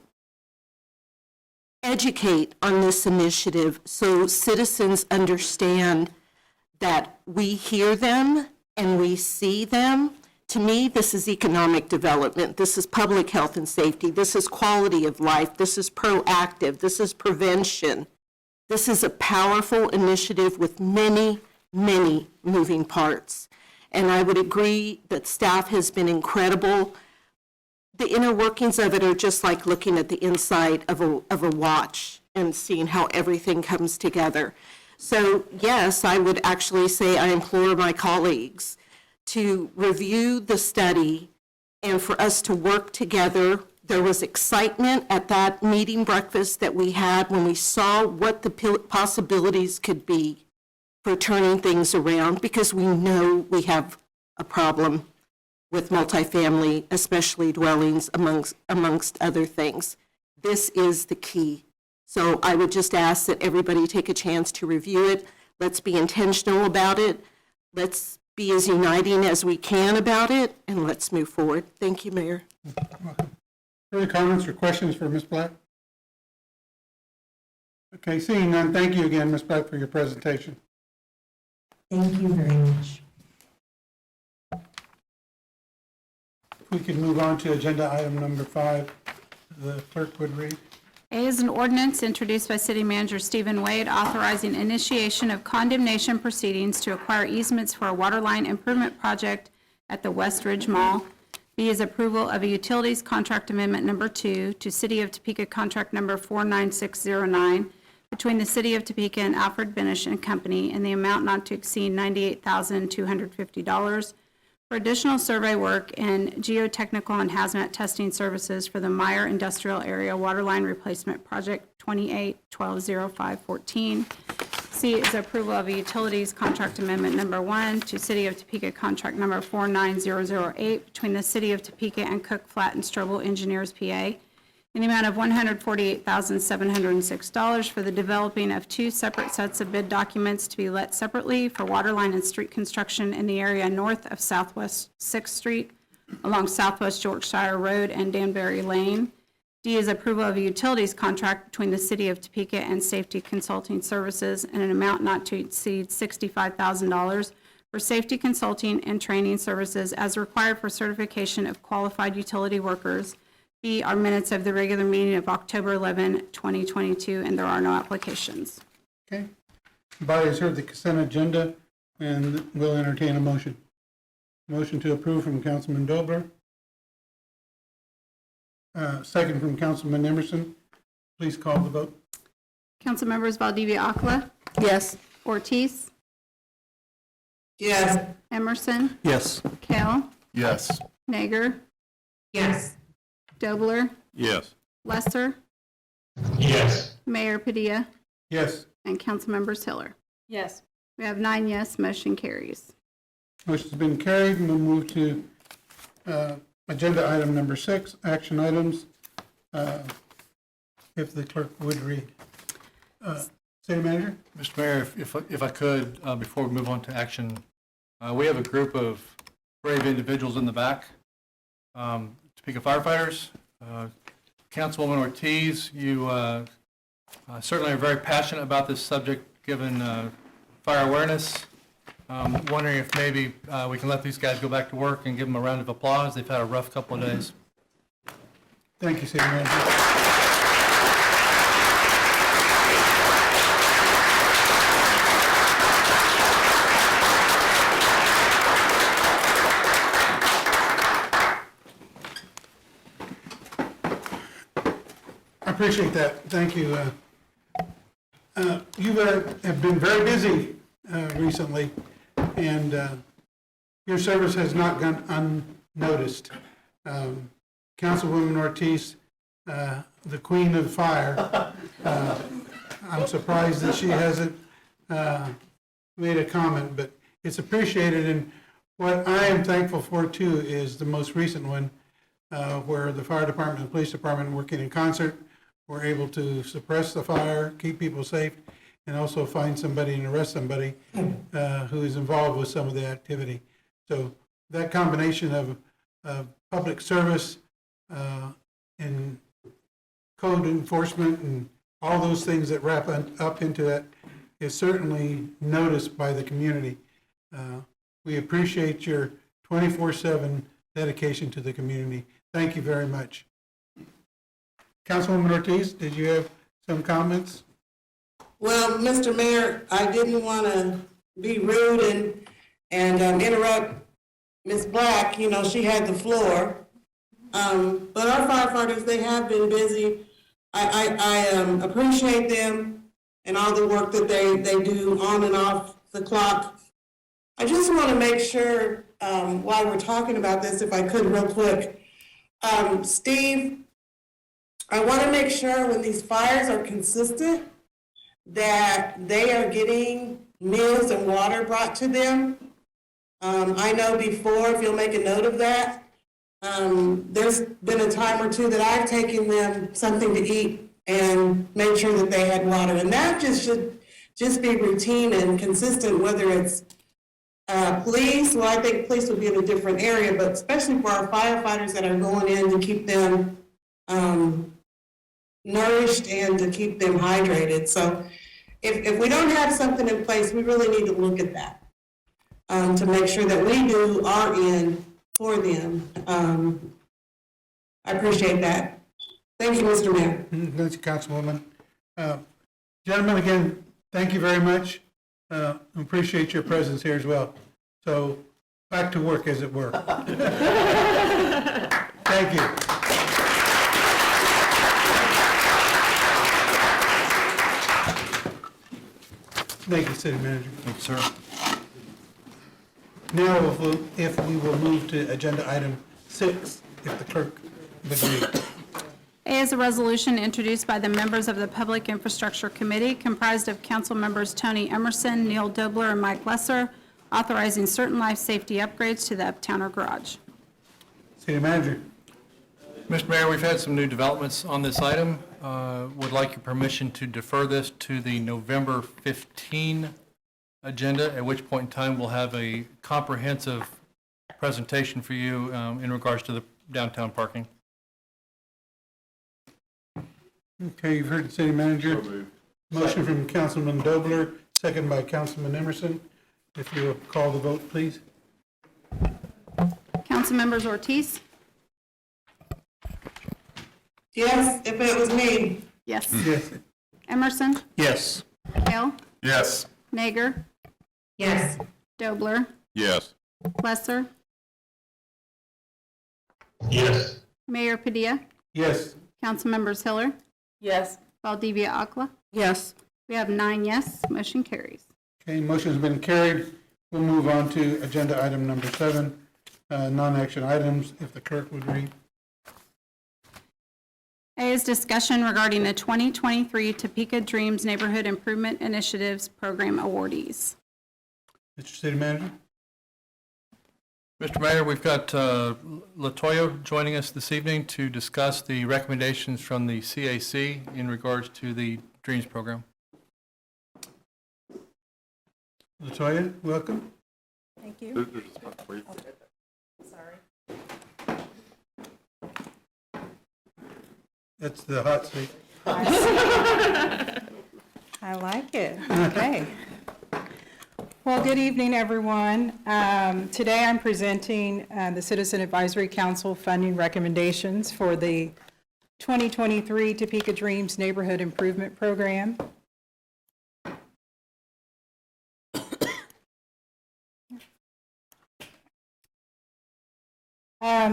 educate on this initiative so citizens understand that we hear them and we see them. To me, this is economic development. This is public health and safety. This is quality of life. This is proactive. This is prevention. This is a powerful initiative with many, many moving parts. And I would agree that staff has been incredible. The inner workings of it are just like looking at the inside of a watch and seeing how everything comes together. So yes, I would actually say I implore my colleagues to review the study and for us to work together. There was excitement at that meeting breakfast that we had when we saw what the possibilities could be for turning things around, because we know we have a problem with multifamily, especially dwellings, amongst other things. This is the key. So I would just ask that everybody take a chance to review it. Let's be intentional about it. Let's be as uniting as we can about it, and let's move forward. Thank you, Mayor. Further comments or questions for Ms. Black? Okay, seeing none, thank you again, Ms. Black, for your presentation. Thank you very much. If we could move on to agenda item number 5, the clerk would read. A is an ordinance introduced by City Manager Stephen Wade authorizing initiation of condemnation proceedings to acquire easements for a waterline improvement project at the West Ridge Mall. B is approval of a utilities contract amendment number 2 to City of Topeka contract number 49609 between the City of Topeka and Alfred Benish and Company in the amount not to exceed $98,250 for additional survey work and geotechnical and hazmat testing services for the Meyer Industrial Area Waterline Replacement Project 28-120514. C is approval of a utilities contract amendment number 1 to City of Topeka contract number 49008 between the City of Topeka and Cook, Flatt, and Strobel Engineers, PA, in the amount of $148,706 for the developing of 2 separate sets of bid documents to be let separately for waterline and street construction in the area north of Southwest 6th Street along Southwest Yorkshire Road and Danbury Lane. D is approval of a utilities contract between the City of Topeka and Safety Consulting Services in an amount not to exceed $65,000 for safety consulting and training services as required for certification of qualified utility workers. B are minutes of the regular meeting of October 11, 2022, and there are no applications. Okay. The body has heard the consent agenda and will entertain a motion. Motion to approve from Councilman Dobler. Second from Councilman Emerson. Please call the vote. Council members Valdivia Aquila, Yes. Ortiz, Yes. Emerson, Yes. Kale, Yes. Nager, Yes. Dobler, Yes. Lesser, Yes. Mayor Padilla, Yes. and Councilmembers Hiller. Yes. We have 9 yes, motion carries. Motion's been carried, and we'll move to agenda item number 6, action items. If the clerk would read. City Manager? Mr. Mayor, if I could, before we move on to action, we have a group of brave individuals in the back, Topeka firefighters. Councilwoman Ortiz, you certainly are very passionate about this subject, given fire awareness. Wondering if maybe we can let these guys go back to work and give them a round of applause. They've had a rough couple of days. Thank you, City Manager. I appreciate that. Thank you. You have been very busy recently, and your service has not gone unnoticed. Councilwoman Ortiz the queen of fire. I'm surprised that she hasn't made a comment, but it's appreciated. And what I am thankful for too is the most recent one, where the fire department and police department, working in concert, were able to suppress the fire, keep people safe, and also find somebody and arrest somebody who is involved with some of the activity. So that combination of public service and code enforcement and all those things that wrap up into that is certainly noticed by the community. We appreciate your 24/7 dedication to the community. Thank you very much. Councilwoman Ortiz, did you have some comments? Well, Mr. Mayor, I didn't want to be rude and interrupt Ms. Black. You know, she had the floor. But our firefighters, they have been busy. I appreciate them and all the work that they do on and off the clock. I just want to make sure, while we're talking about this, if I could real quick, Steve, I want to make sure when these fires are consistent, that they are getting meals and water brought to them. I know before, if you'll make a note of that, there's been a time or two that I've taken them something to eat and made sure that they had water. And that should just be routine and consistent, whether it's police. Well, I think police would be in a different area, but especially for our firefighters that are going in to keep them nourished and to keep them hydrated. So if we don't have something in place, we really need to look at that to make sure that we do our end for them. I appreciate that. Thank you, Mr. Mayor. Thank you, Councilwoman. Gentlemen, again, thank you very much. Appreciate your presence here as well. So back to work, as it were. Thank you. Thank you, City Manager. Thank you, sir. Now, if we will move to agenda item 6, if the clerk would read. A is a resolution introduced by the members of the Public Infrastructure Committee, comprised of council members Tony Emerson, Neil Dobler, and Mike Lesser, authorizing certain life safety upgrades to the Uptowner Garage. City Manager. Mr. Mayor, we've had some new developments on this item. Would like your permission to defer this to the November 15 agenda, at which point in time we'll have a comprehensive presentation for you in regards to the downtown parking. Okay, you've heard the City Manager. Motion from Councilman Dobler, second by Councilman Emerson. If you will call the vote, please. Council members Ortiz? Yes, if it was me. Yes. Yes. Emerson? Yes. Hale? Yes. Nager? Yes. Dobler? Yes. Lesser? Yes. Mayor Padilla? Yes. Council members Hiller? Yes. Valdivia Aquila? Yes. We have 9 yes, motion carries. Okay, motion's been carried. We'll move on to agenda item number 7, non-action items, if the clerk would read. A is discussion regarding the 2023 Topeka Dreams Neighborhood Improvement Initiatives Program awardees. Mr. City Manager? Mr. Mayor, we've got Latoya joining us this evening to discuss the recommendations from the CAC in regards to the Dreams program. Latoya, welcome. Thank you. That's the hot seat. I like it. Okay. Well, good evening, everyone. Today I'm presenting the Citizen Advisory Council funding recommendations for the 2023 Topeka Dreams Neighborhood Improvement Program.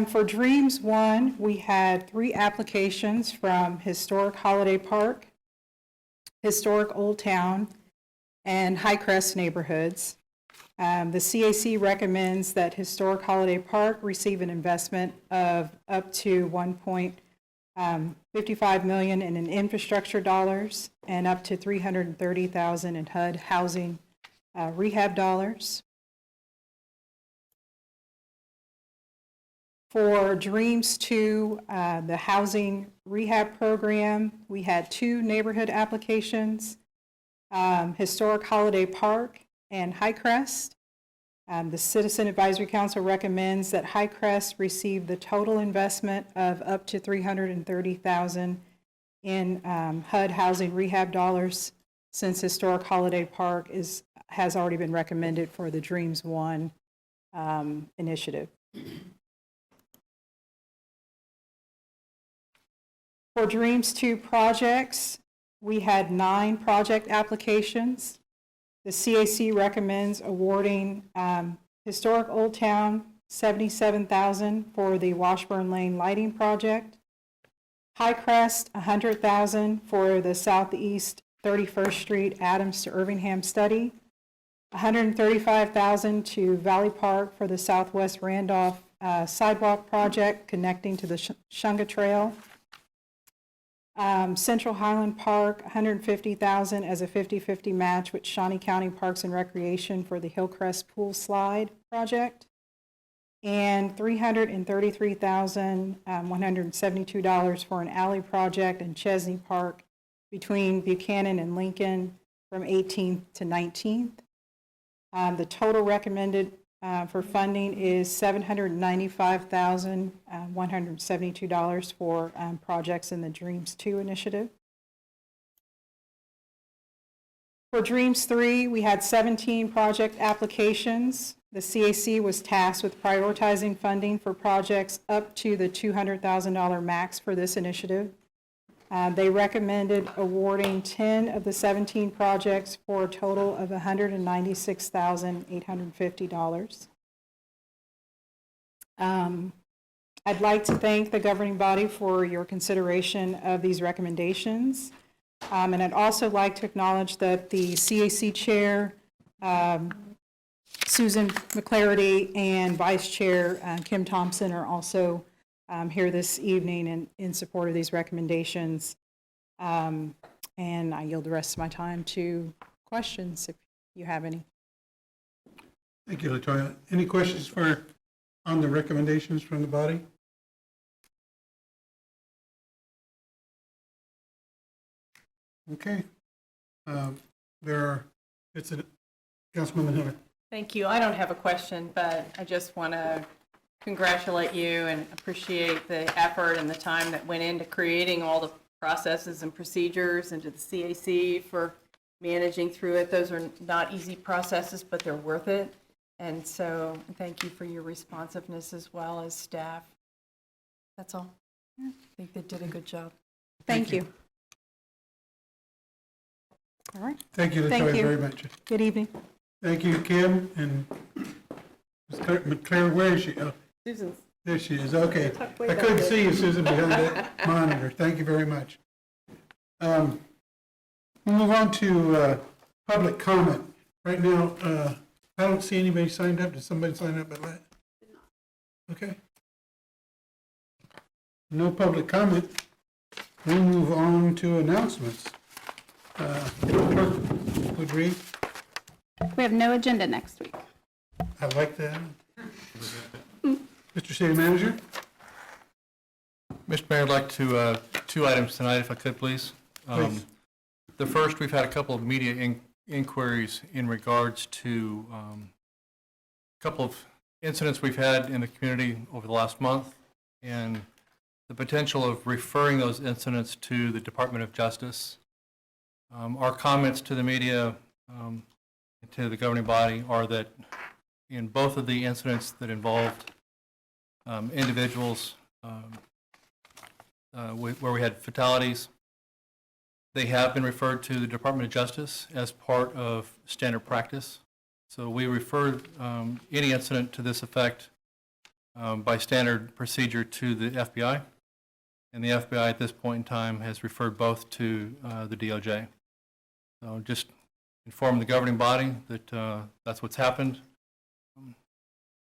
For Dreams 1, we had 3 applications from Historic Holiday Park, Historic Old Town, and High Crest neighborhoods. The CAC recommends that Historic Holiday Park receive an investment of up to $55 million in infrastructure dollars, and up to $330,000 in HUD housing rehab dollars. For Dreams 2, the housing rehab program, we had 2 neighborhood applications, Historic Holiday Park and Highcrest. The Citizen Advisory Council recommends that Highcrest receive the total investment of up to $330,000 in HUD housing rehab dollars, since Historic Holiday Park has already been recommended for the Dreams 1 initiative. For Dreams 2 projects, we had 9 project applications. The CAC recommends awarding Historic Old Town $77,000 for the Washburn Lane Lighting Project, Highcrest $100,000 for the Southeast 31st Street Adams to Irvingham study, $135,000 to Valley Park for the Southwest Randolph Sidewalk Project connecting to the Shunga Trail, Central Highland Park, $150,000 as a 50-50 match with Shawnee County Parks and Recreation for the Hillcrest Pool Slide Project, and $333,172 for an alley project in Chesney Park between Buchanan and Lincoln from 18th to 19th. The total recommended for funding is $795,172 for projects in the Dreams 2 initiative. For Dreams 3, we had 17 project applications. The CAC was tasked with prioritizing funding for projects up to the $200,000 max for this initiative. They recommended awarding 10 of the 17 projects for a total of $196,850. I'd like to thank the governing body for your consideration of these recommendations. And I'd also like to acknowledge that the CAC Chair, Susan McClarity, and Vice Chair Kim Thompson are also here this evening in support of these recommendations. And I yield the rest of my time to questions if you have any. Thank you, LaToya. Any questions on the recommendations from the body? Okay. Councilwoman Hiller. Thank you. I don't have a question, but I just want to congratulate you and appreciate the effort and the time that went into creating all the processes and procedures, and to the CAC for managing through it. Those are not easy processes, but they're worth it. And so thank you for your responsiveness as well as staff. That's all. I think they did a good job. Thank you. All right. Thank you, Thank LaToya, you. very much. Good evening. Thank you, Kim, and Ms. Claire, where is she? Oh, Susan's. there she is, okay. I couldn't see you, Susan, behind that monitor. Thank you very much. We'll move on to public comment. Right now, I don't see anybody signed up. Did somebody sign up at last? Okay. No public comment. We'll move on to announcements. Clerk would read. We have no agenda next week. I like that. Mr. City Manager? Mr. Mayor, I'd like to, 2 items tonight, if I could, please. Please. The first, we've had a couple of media inquiries in regards to a couple of incidents we've had in the community over the last month, and the potential of referring those incidents to the Department of Justice. Our comments to the media, to the governing body, are that in both of the incidents that involved individuals where we had fatalities, they have been referred to the Department of Justice as part of standard practice. So we refer any incident to this effect by standard procedure to the FBI, and the FBI at this point in time has referred both to the DOJ. So just inform the governing body that that's what's happened.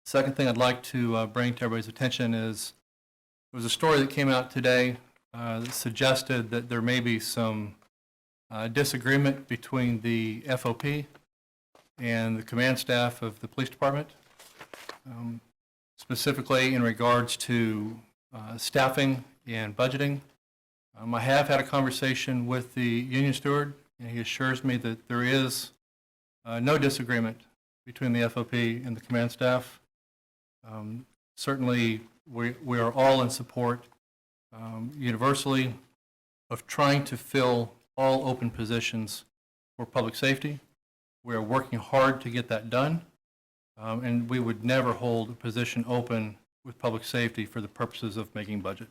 Second thing I'd like to bring to everybody's attention is there was a story that came out today suggested that there may be some disagreement between the FOP and the command staff of the police department, specifically in regards to staffing and budgeting. I have had a conversation with the union steward, and he assures me that there is no disagreement between the FOP and the command staff. Certainly, we are all in support universally of trying to fill all open positions for public safety. We are working hard to get that done, and we would never hold a position open with public safety for the purposes of making budget.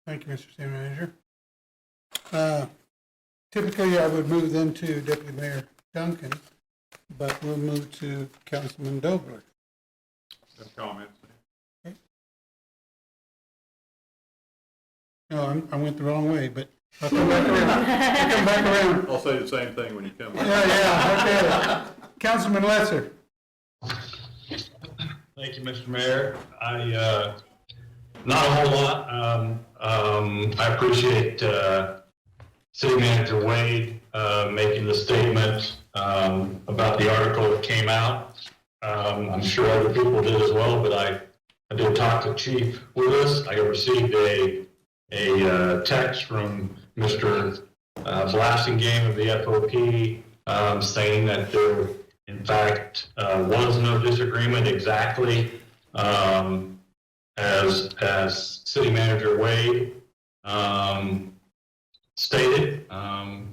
Thank you, Mr. City Manager. Typically, I would move then to Deputy Mayor Duncan, but we'll move to Councilman Dobler. No comments. No, I went the wrong way, but I'll come back around. I'll come back around. I'll say the same thing when you come back. Yeah, okay. Councilman Lesser. Thank you, Mr. Mayor. Not a whole lot. I appreciate City Manager Wade making the statement about the article that came out. I'm sure other people did as well, but I did talk to Chief Willis. I received a text from Mr. Blasingame of the FOP saying that there, in fact, was no disagreement exactly as City Manager Wade stated. I'm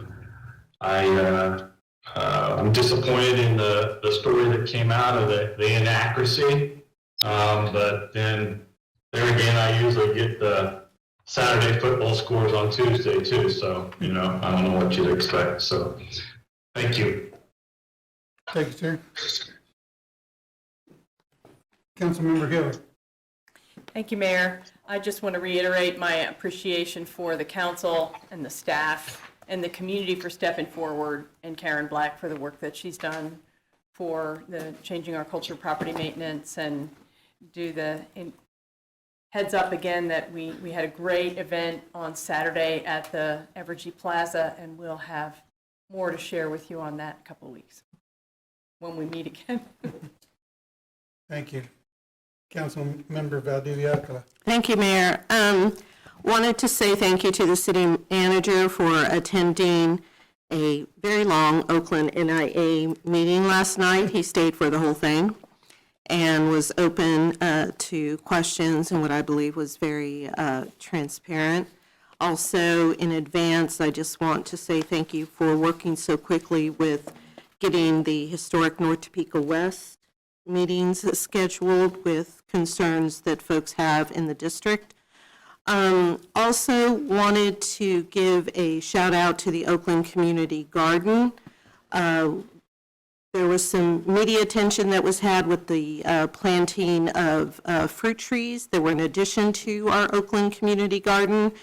disappointed in the story that came out of the inaccuracy, but then there again, I usually get the Saturday football scores on Tuesday too, so I don't know what you'd expect. So, thank you. Thank you, sir. Councilmember Hill. Thank you, Mayor. I just want to reiterate my appreciation for the council and the staff and the community for stepping forward, and Karen Black for the work that she's done for the changing our culture of property maintenance, and do the heads up again that we had a great event on Saturday at the Evergy Plaza, and we'll have more to share with you on that in a couple of weeks when we meet again. Thank you. Councilmember Valdivia. Thank you, Mayor. Wanted to say thank you to the city manager for attending a very long Oakland NIA meeting last night. He stayed for the whole thing and was open to questions and what I believe was very transparent. Also, in advance, I just want to say thank you for working so quickly with getting the historic North Topeka West meetings scheduled with concerns that folks have in the district. Also wanted to give a shout out to the Oakland Community Garden. There was some media attention that was had with the planting of fruit trees that were in addition to our Oakland Community Garden.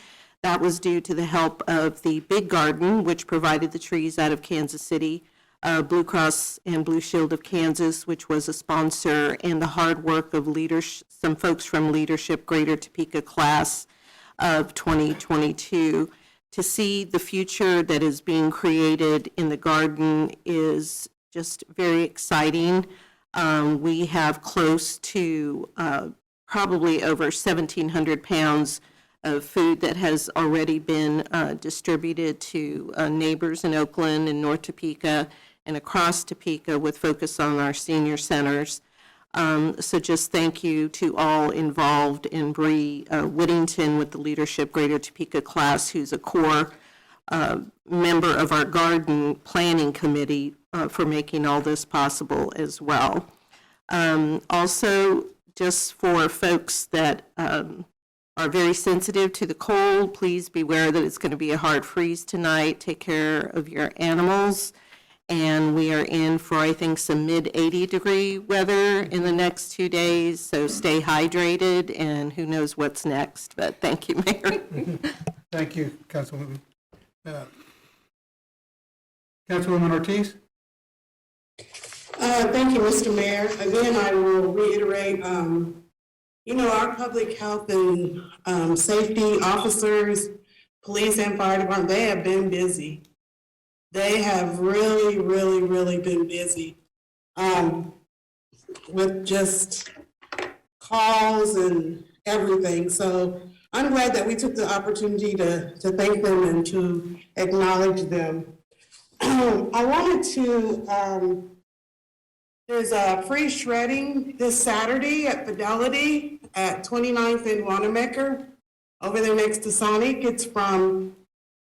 That was due to the help of the Big Garden, which provided the trees out of Kansas City, Blue Cross and Blue Shield of Kansas, which was a sponsor, and the hard work of some folks from Leadership Greater Topeka class of 2022. To see the future that is being created in the garden is just very exciting. We have close to probably over 1,700 pounds of food that has already been distributed to neighbors in Oakland and North Topeka and across Topeka, with focus on our senior centers. So just thank you to all involved, in Bree Whittington with the Leadership Greater Topeka class, who's a core member of our garden planning committee, for making all this possible as well. Also, just for folks that are very sensitive to the cold, please beware that it's going to be a hard freeze tonight. Take care of your animals. And we are in for, I think, some mid-80-degree weather in the next 2 days, so stay hydrated, and who knows what's next. But thank you, Mayor. Thank you, Councilwoman. Councilwoman Ortiz? Thank you, Mr. Mayor. Again, I will reiterate, You know, our public health and safety officers, police and fire department, they have been busy. They have really, really, really been busy with just calls and everything. So I'm glad that we took the opportunity to thank them and to acknowledge them. I wanted to, there's a free shredding this Saturday at Fidelity at 29th and Wanamaker, over there next to Sonic. It's from,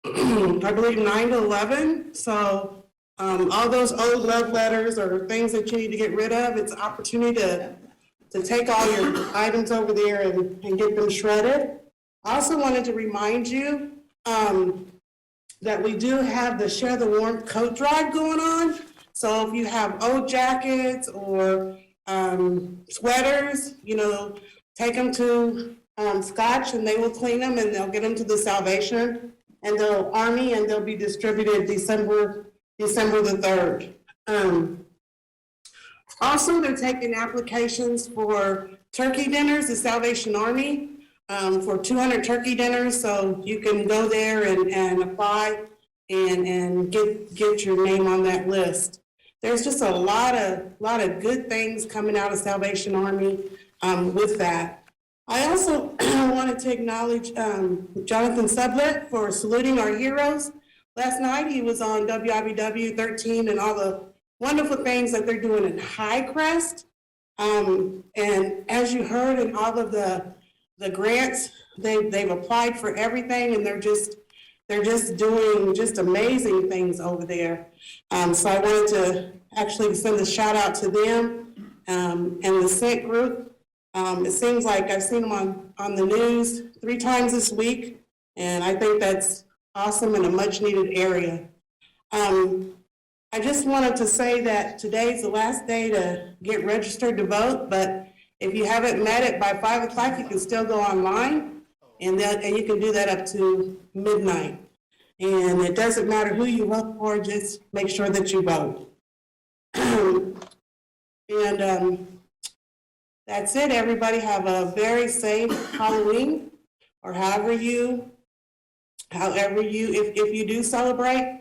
I believe, 9 to 11. So all those old love letters or things that you need to get rid of, it's an opportunity to take all your items over there and get them shredded. I also wanted to remind you that we do have the Share the Warmth coat drive going on. So if you have old jackets or sweaters, you know, take them to Scotch and they will clean them and they'll get them to the Salvation and the Army, and they'll be distributed December the 3rd. Also, they're taking applications for turkey dinners, the Salvation Army, for 200 turkey dinners. So you can go there and apply and get your name on that list. There's just a lot of good things coming out of Salvation Army with that. I also wanted to acknowledge Jonathan Sublett for saluting our heroes. Last night he was on WIBW 13 and all the wonderful things that they're doing in Highcrest. And as you heard in all of the grants, they've applied for everything, and they're just doing just amazing things over there. So I wanted to actually send a shout out to them and the SINC group. It seems like I've seen them on the news 3 times this week, and I think that's awesome in a much needed area. I just wanted to say that today's the last day to get registered to vote, but if you haven't met it by 5 o'clock, you can still go online, and you can do that up to midnight. And it doesn't matter who you vote for, just make sure that you vote. And that's it. Everybody have a very safe Halloween, or however you, if you do celebrate.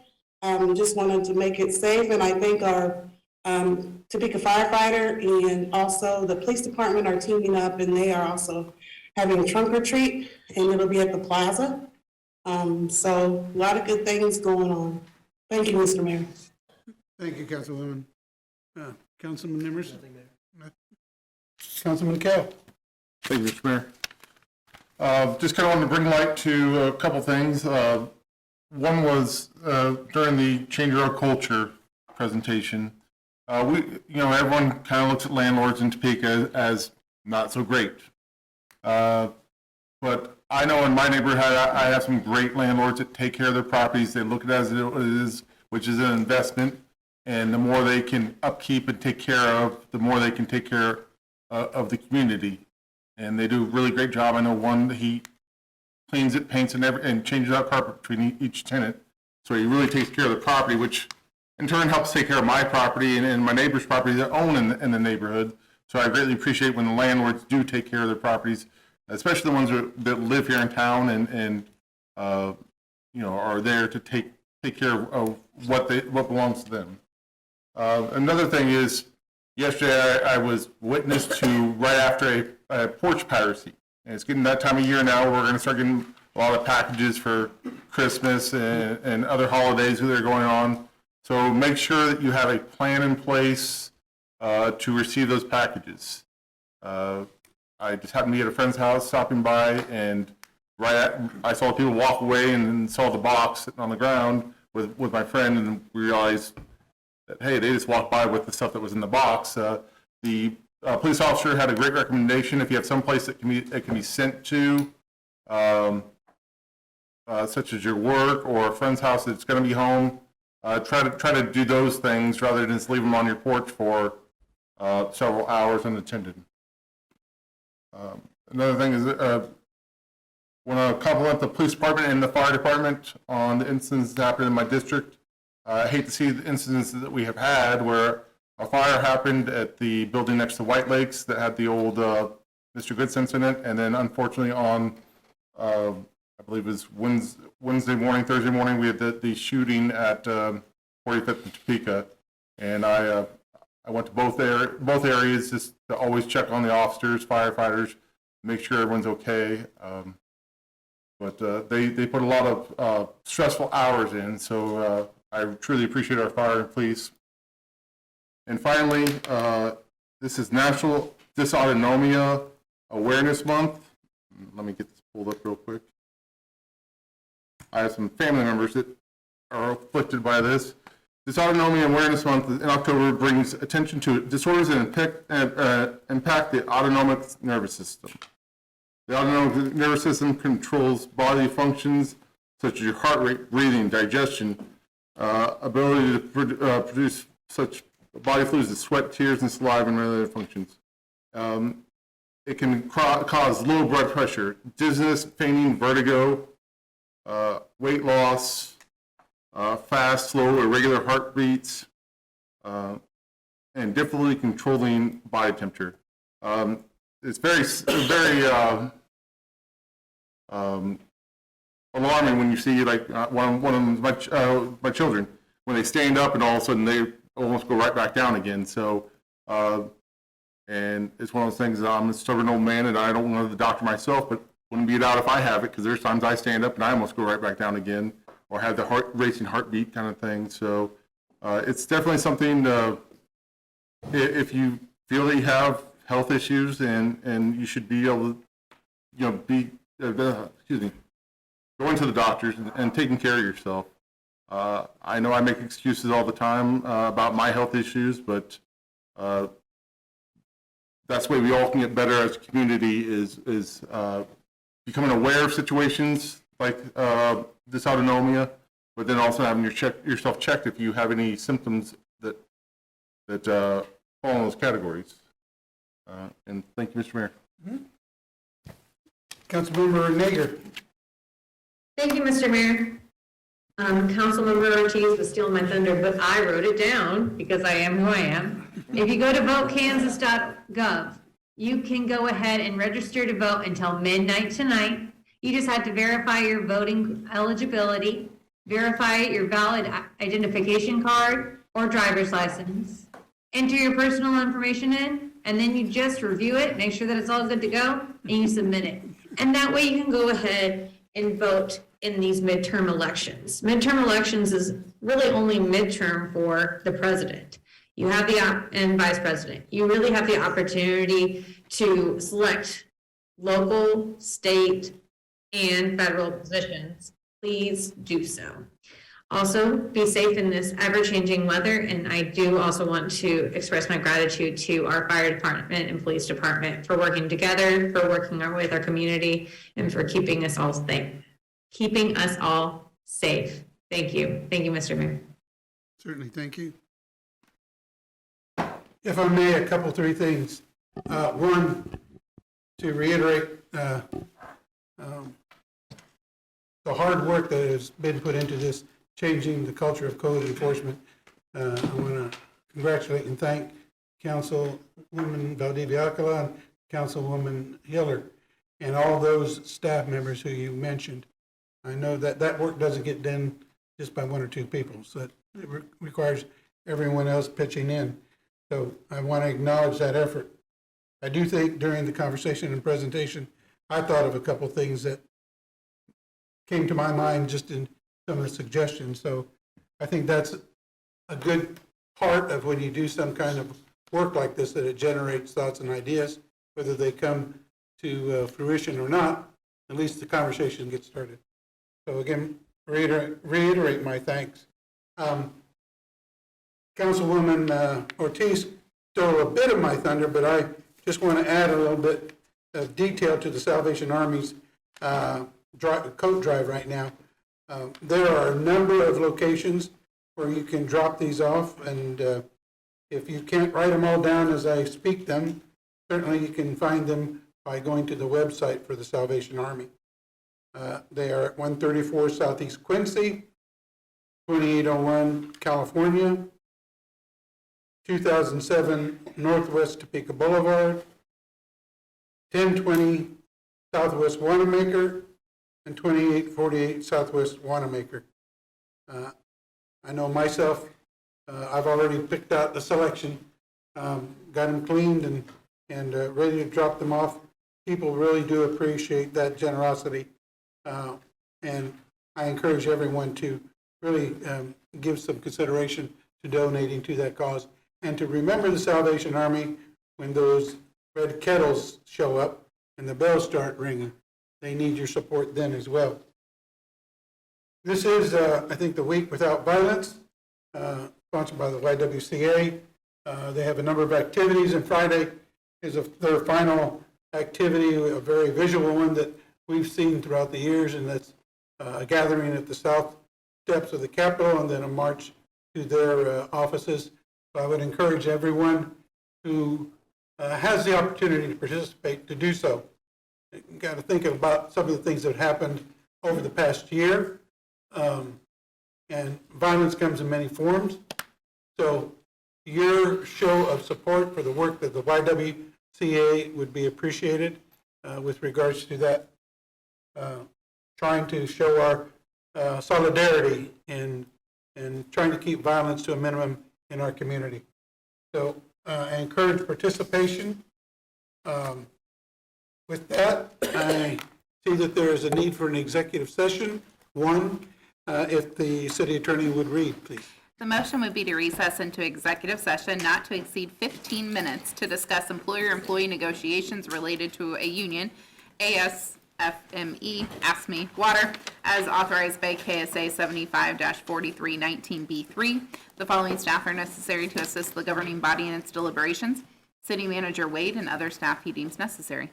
Just wanted to make it safe, and I think our Topeka firefighter and also the police department are teaming up, and they are also having trunk or treat, and it'll be at the plaza. So a lot of good things going on. Thank you, Mr. Mayor. Thank you, Councilwoman. Councilman Nimmers? Councilman Kell? Thank you, Mr. Mayor. Just kind of wanted to bring light to a couple things. One was during the Change Our Culture presentation. Everyone kind of looks at landlords in Topeka as not so great. But I know in my neighborhood, I have some great landlords that take care of their properties. They look at it as it is, which is an investment. And the more they can upkeep and take care of, the more they can take care of the community. And they do a really great job. I know one, he cleans it, paints it, and changes out carpet between each tenant. So he really takes care of the property, which in turn helps take care of my property and my neighbor's property that own in the neighborhood. So I greatly appreciate when the landlords do take care of their properties, especially the ones that live here in town and are there to take care of what belongs to them. Another thing is, yesterday I was witness to right after a porch piracy. And it's getting that time of year now. We're going to start getting a lot of packages for Christmas and other holidays that are going on. So make sure that you have a plan in place to receive those packages. I just happened to be at a friend's house, stopping by, and I saw people walk away and saw the box sitting on the ground with my friend, and realized that, hey, they just walked by with the stuff that was in the box. The police officer had a great recommendation. If you have some place that can be sent to, such as your work or a friend's house that's going to be home, try to do those things rather than just leave them on your porch for several hours unattended. Another thing is, I want to compliment the police department and the fire department on the incidents that happened in my district. I hate to see the incidents that we have had where a fire happened at the building next to White Lakes that had the old Mr. Good's incident, and then unfortunately on, I believe it was Wednesday morning, Thursday morning, we had the shooting at 45th and Topeka, and I went to both areas just to always check on the officers, firefighters, make sure everyone's okay. But they put a lot of stressful hours in, so I truly appreciate our fire and police. And finally, this is National Dysautonomia Awareness Month. Let me get this pulled up real quick. I have some family members that are afflicted by this. Dysautonomia Awareness Month in October brings attention to disorders that impact the autonomic nervous system. The autonomic nervous system controls bodily functions such as your heart rate, breathing, digestion, ability to produce such body fluids as sweat, tears, and saliva, and other functions. It can cause low blood pressure, dizziness, fainting, vertigo, weight loss, fast, slow, irregular heartbeats, and difficulty controlling body temperature. It's very alarming when you see like one of my children, when they stand up and all of a sudden they almost go right back down again. So, and it's one of those things that I'm a stubborn old man and I don't know the doctor myself, but wouldn't be it out if I have it, because there's times I stand up and I almost go right back down again, or have the racing heartbeat kind of thing. So it's definitely something, if you feel that you have health issues and you should be able to, going to the doctors and taking care of yourself. I know I make excuses all the time about my health issues, but that's the way we all can get better as a community is becoming aware of situations like dysautonomia, but then also having yourself checked if you have any symptoms that fall in those categories. And thank you, Mr. Mayor. Councilmember Nager. Thank you, Mr. Mayor. Councilmember Ortiz was stealing my thunder, but I wrote it down because I am who I am. If you go to votekansas.gov, you can go ahead and register to vote until midnight tonight. You just have to verify your voting eligibility, verify your valid identification card or driver's license, enter your personal information in, and then you just review it, make sure that it's all good to go, and you submit it. And that way you can go ahead and vote in these midterm elections. Midterm elections is really only midterm for the president. You have and vice president. You really have the opportunity to select local, state, and federal positions. Please do so. Also, be safe in this ever-changing weather, and I do also want to express my gratitude to our fire department and police department for working together, for working with our community, and for keeping us all safe. Thank you. Thank you, Mr. Mayor. Certainly, thank you. If I may, a couple, three things. One, to reiterate the hard work that has been put into this, changing the culture of code enforcement. I want to congratulate and thank Councilwoman Valdivia-Alcala and Councilwoman Hiller and all those staff members who you mentioned. I know that work doesn't get done just by one or two people, so it requires everyone else pitching in. So I want to acknowledge that effort. I do think during the conversation and presentation, I thought of a couple things that came to my mind just in some of the suggestions. So I think that's a good part of when you do some kind of work like this, that it generates thoughts and ideas, whether they come to fruition or not, at least the conversation gets started. So again, reiterate my thanks. Councilwoman Ortiz stole a bit of my thunder, but I just want to add a little bit of detail to the Salvation Army's coat drive right now. There are a number of locations where you can drop these off, and if you can't write them all down as I speak them, certainly you can find them by going to the website for the Salvation Army. They are at 134 Southeast Quincy, 2801 California, 2007 Northwest Topeka Boulevard, 1020 Southwest Wanamaker and 2848 Southwest Wanamaker. I know myself, I've already picked out the selection, got them cleaned and ready to drop them off. People really do appreciate that generosity. And I encourage everyone to really give some consideration to donating to that cause and to remember the Salvation Army when those red kettles show up and the bells start ringing. They need your support then as well. This is, I think, the Week Without Violence, sponsored by the YWCA. They have a number of activities, and Friday is their final activity, a very visual one that we've seen throughout the years, and that's a gathering at the south steps of the Capitol and then a march to their offices. So I would encourage everyone who has the opportunity to participate to do so. You've got to think about some of the things that happened over the past year. And violence comes in many forms. So your show of support for the work that the YWCA would be appreciated with regards to that, trying to show our solidarity and trying to keep violence to a minimum in our community. So I encourage participation. With that, I see that there is a need for an executive session. One, if the city attorney would read, please. The motion would be to recess into executive session not to exceed 15 minutes to discuss employer-employee negotiations related to a union, ASFME, ASME Water, as authorized by KSA 75-4319B3. The following staff are necessary to assist the governing body in its deliberations. City Manager Wade and other staff he deems necessary.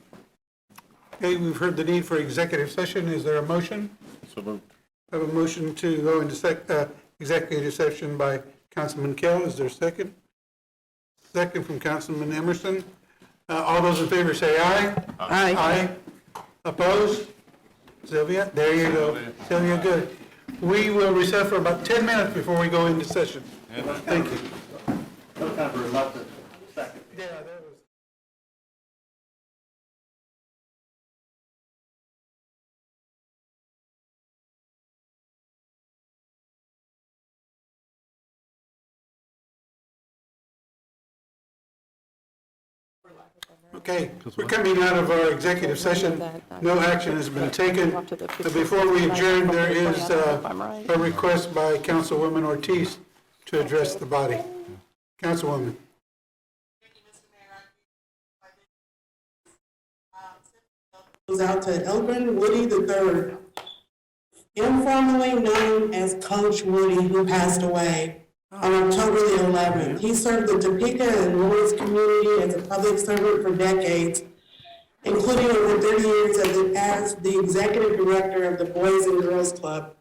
Okay, we've heard the need for executive session. Is there a motion? So moved. I have a motion to go into executive session by Councilman Kell. Is there a second? Second from Councilman Emerson. All those in favor say aye. Aye. Aye. Opposed? Sylvia? There you go. Sylvia, good. We will recess for about 10 minutes before we go into session. Thank you. Yeah, that was. Okay, we're coming out of our executive session. No action has been taken. But before we adjourn, there is a request by Councilwoman Ortiz to address the body. Councilwoman. Goes out to Elgin Woody III, informally known as Coach Woody, who passed away on October the 11th. He served the Topeka and Lawrence community as a public servant for decades, including over 30 years as the executive director of the Boys and Girls Club.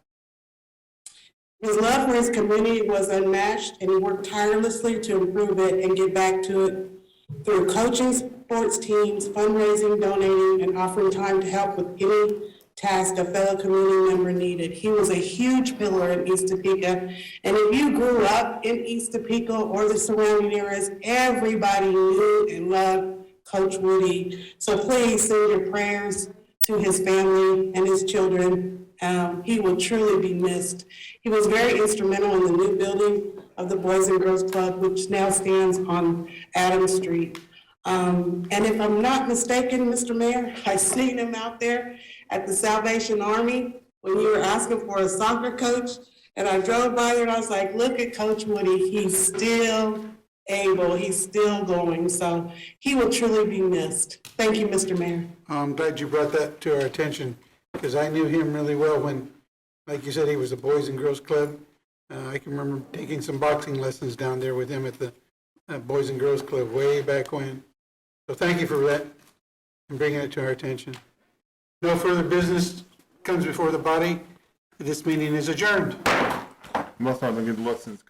His love for his community was unmatched, and he worked tirelessly to improve it and get back to it through coaching sports teams, fundraising, donating, and offering time to help with any task a fellow community member needed. He was a huge pillar in East Topeka, and if you grew up in East Topeka or the surrounding areas, everybody knew and loved Coach Woody. So please send your prayers to his family and his children. He will truly be missed. He was very instrumental in the new building of the Boys and Girls Club, which now stands on Adams Street. And if I'm not mistaken, Mr. Mayor, I seen him out there at the Salvation Army when you were asking for a soccer coach. And I drove by there and I was like, look at Coach Woody. He's still able. He's still going. So he will truly be missed. Thank you, Mr. Mayor. I'm glad you brought that to our attention because I knew him really well when, like you said, he was the Boys and Girls Club. I can remember taking some boxing lessons down there with him at the Boys and Girls Club way back when. So thank you for that and bringing it to our attention. No further business comes before the body. This meeting is adjourned. Must not have been good lessons,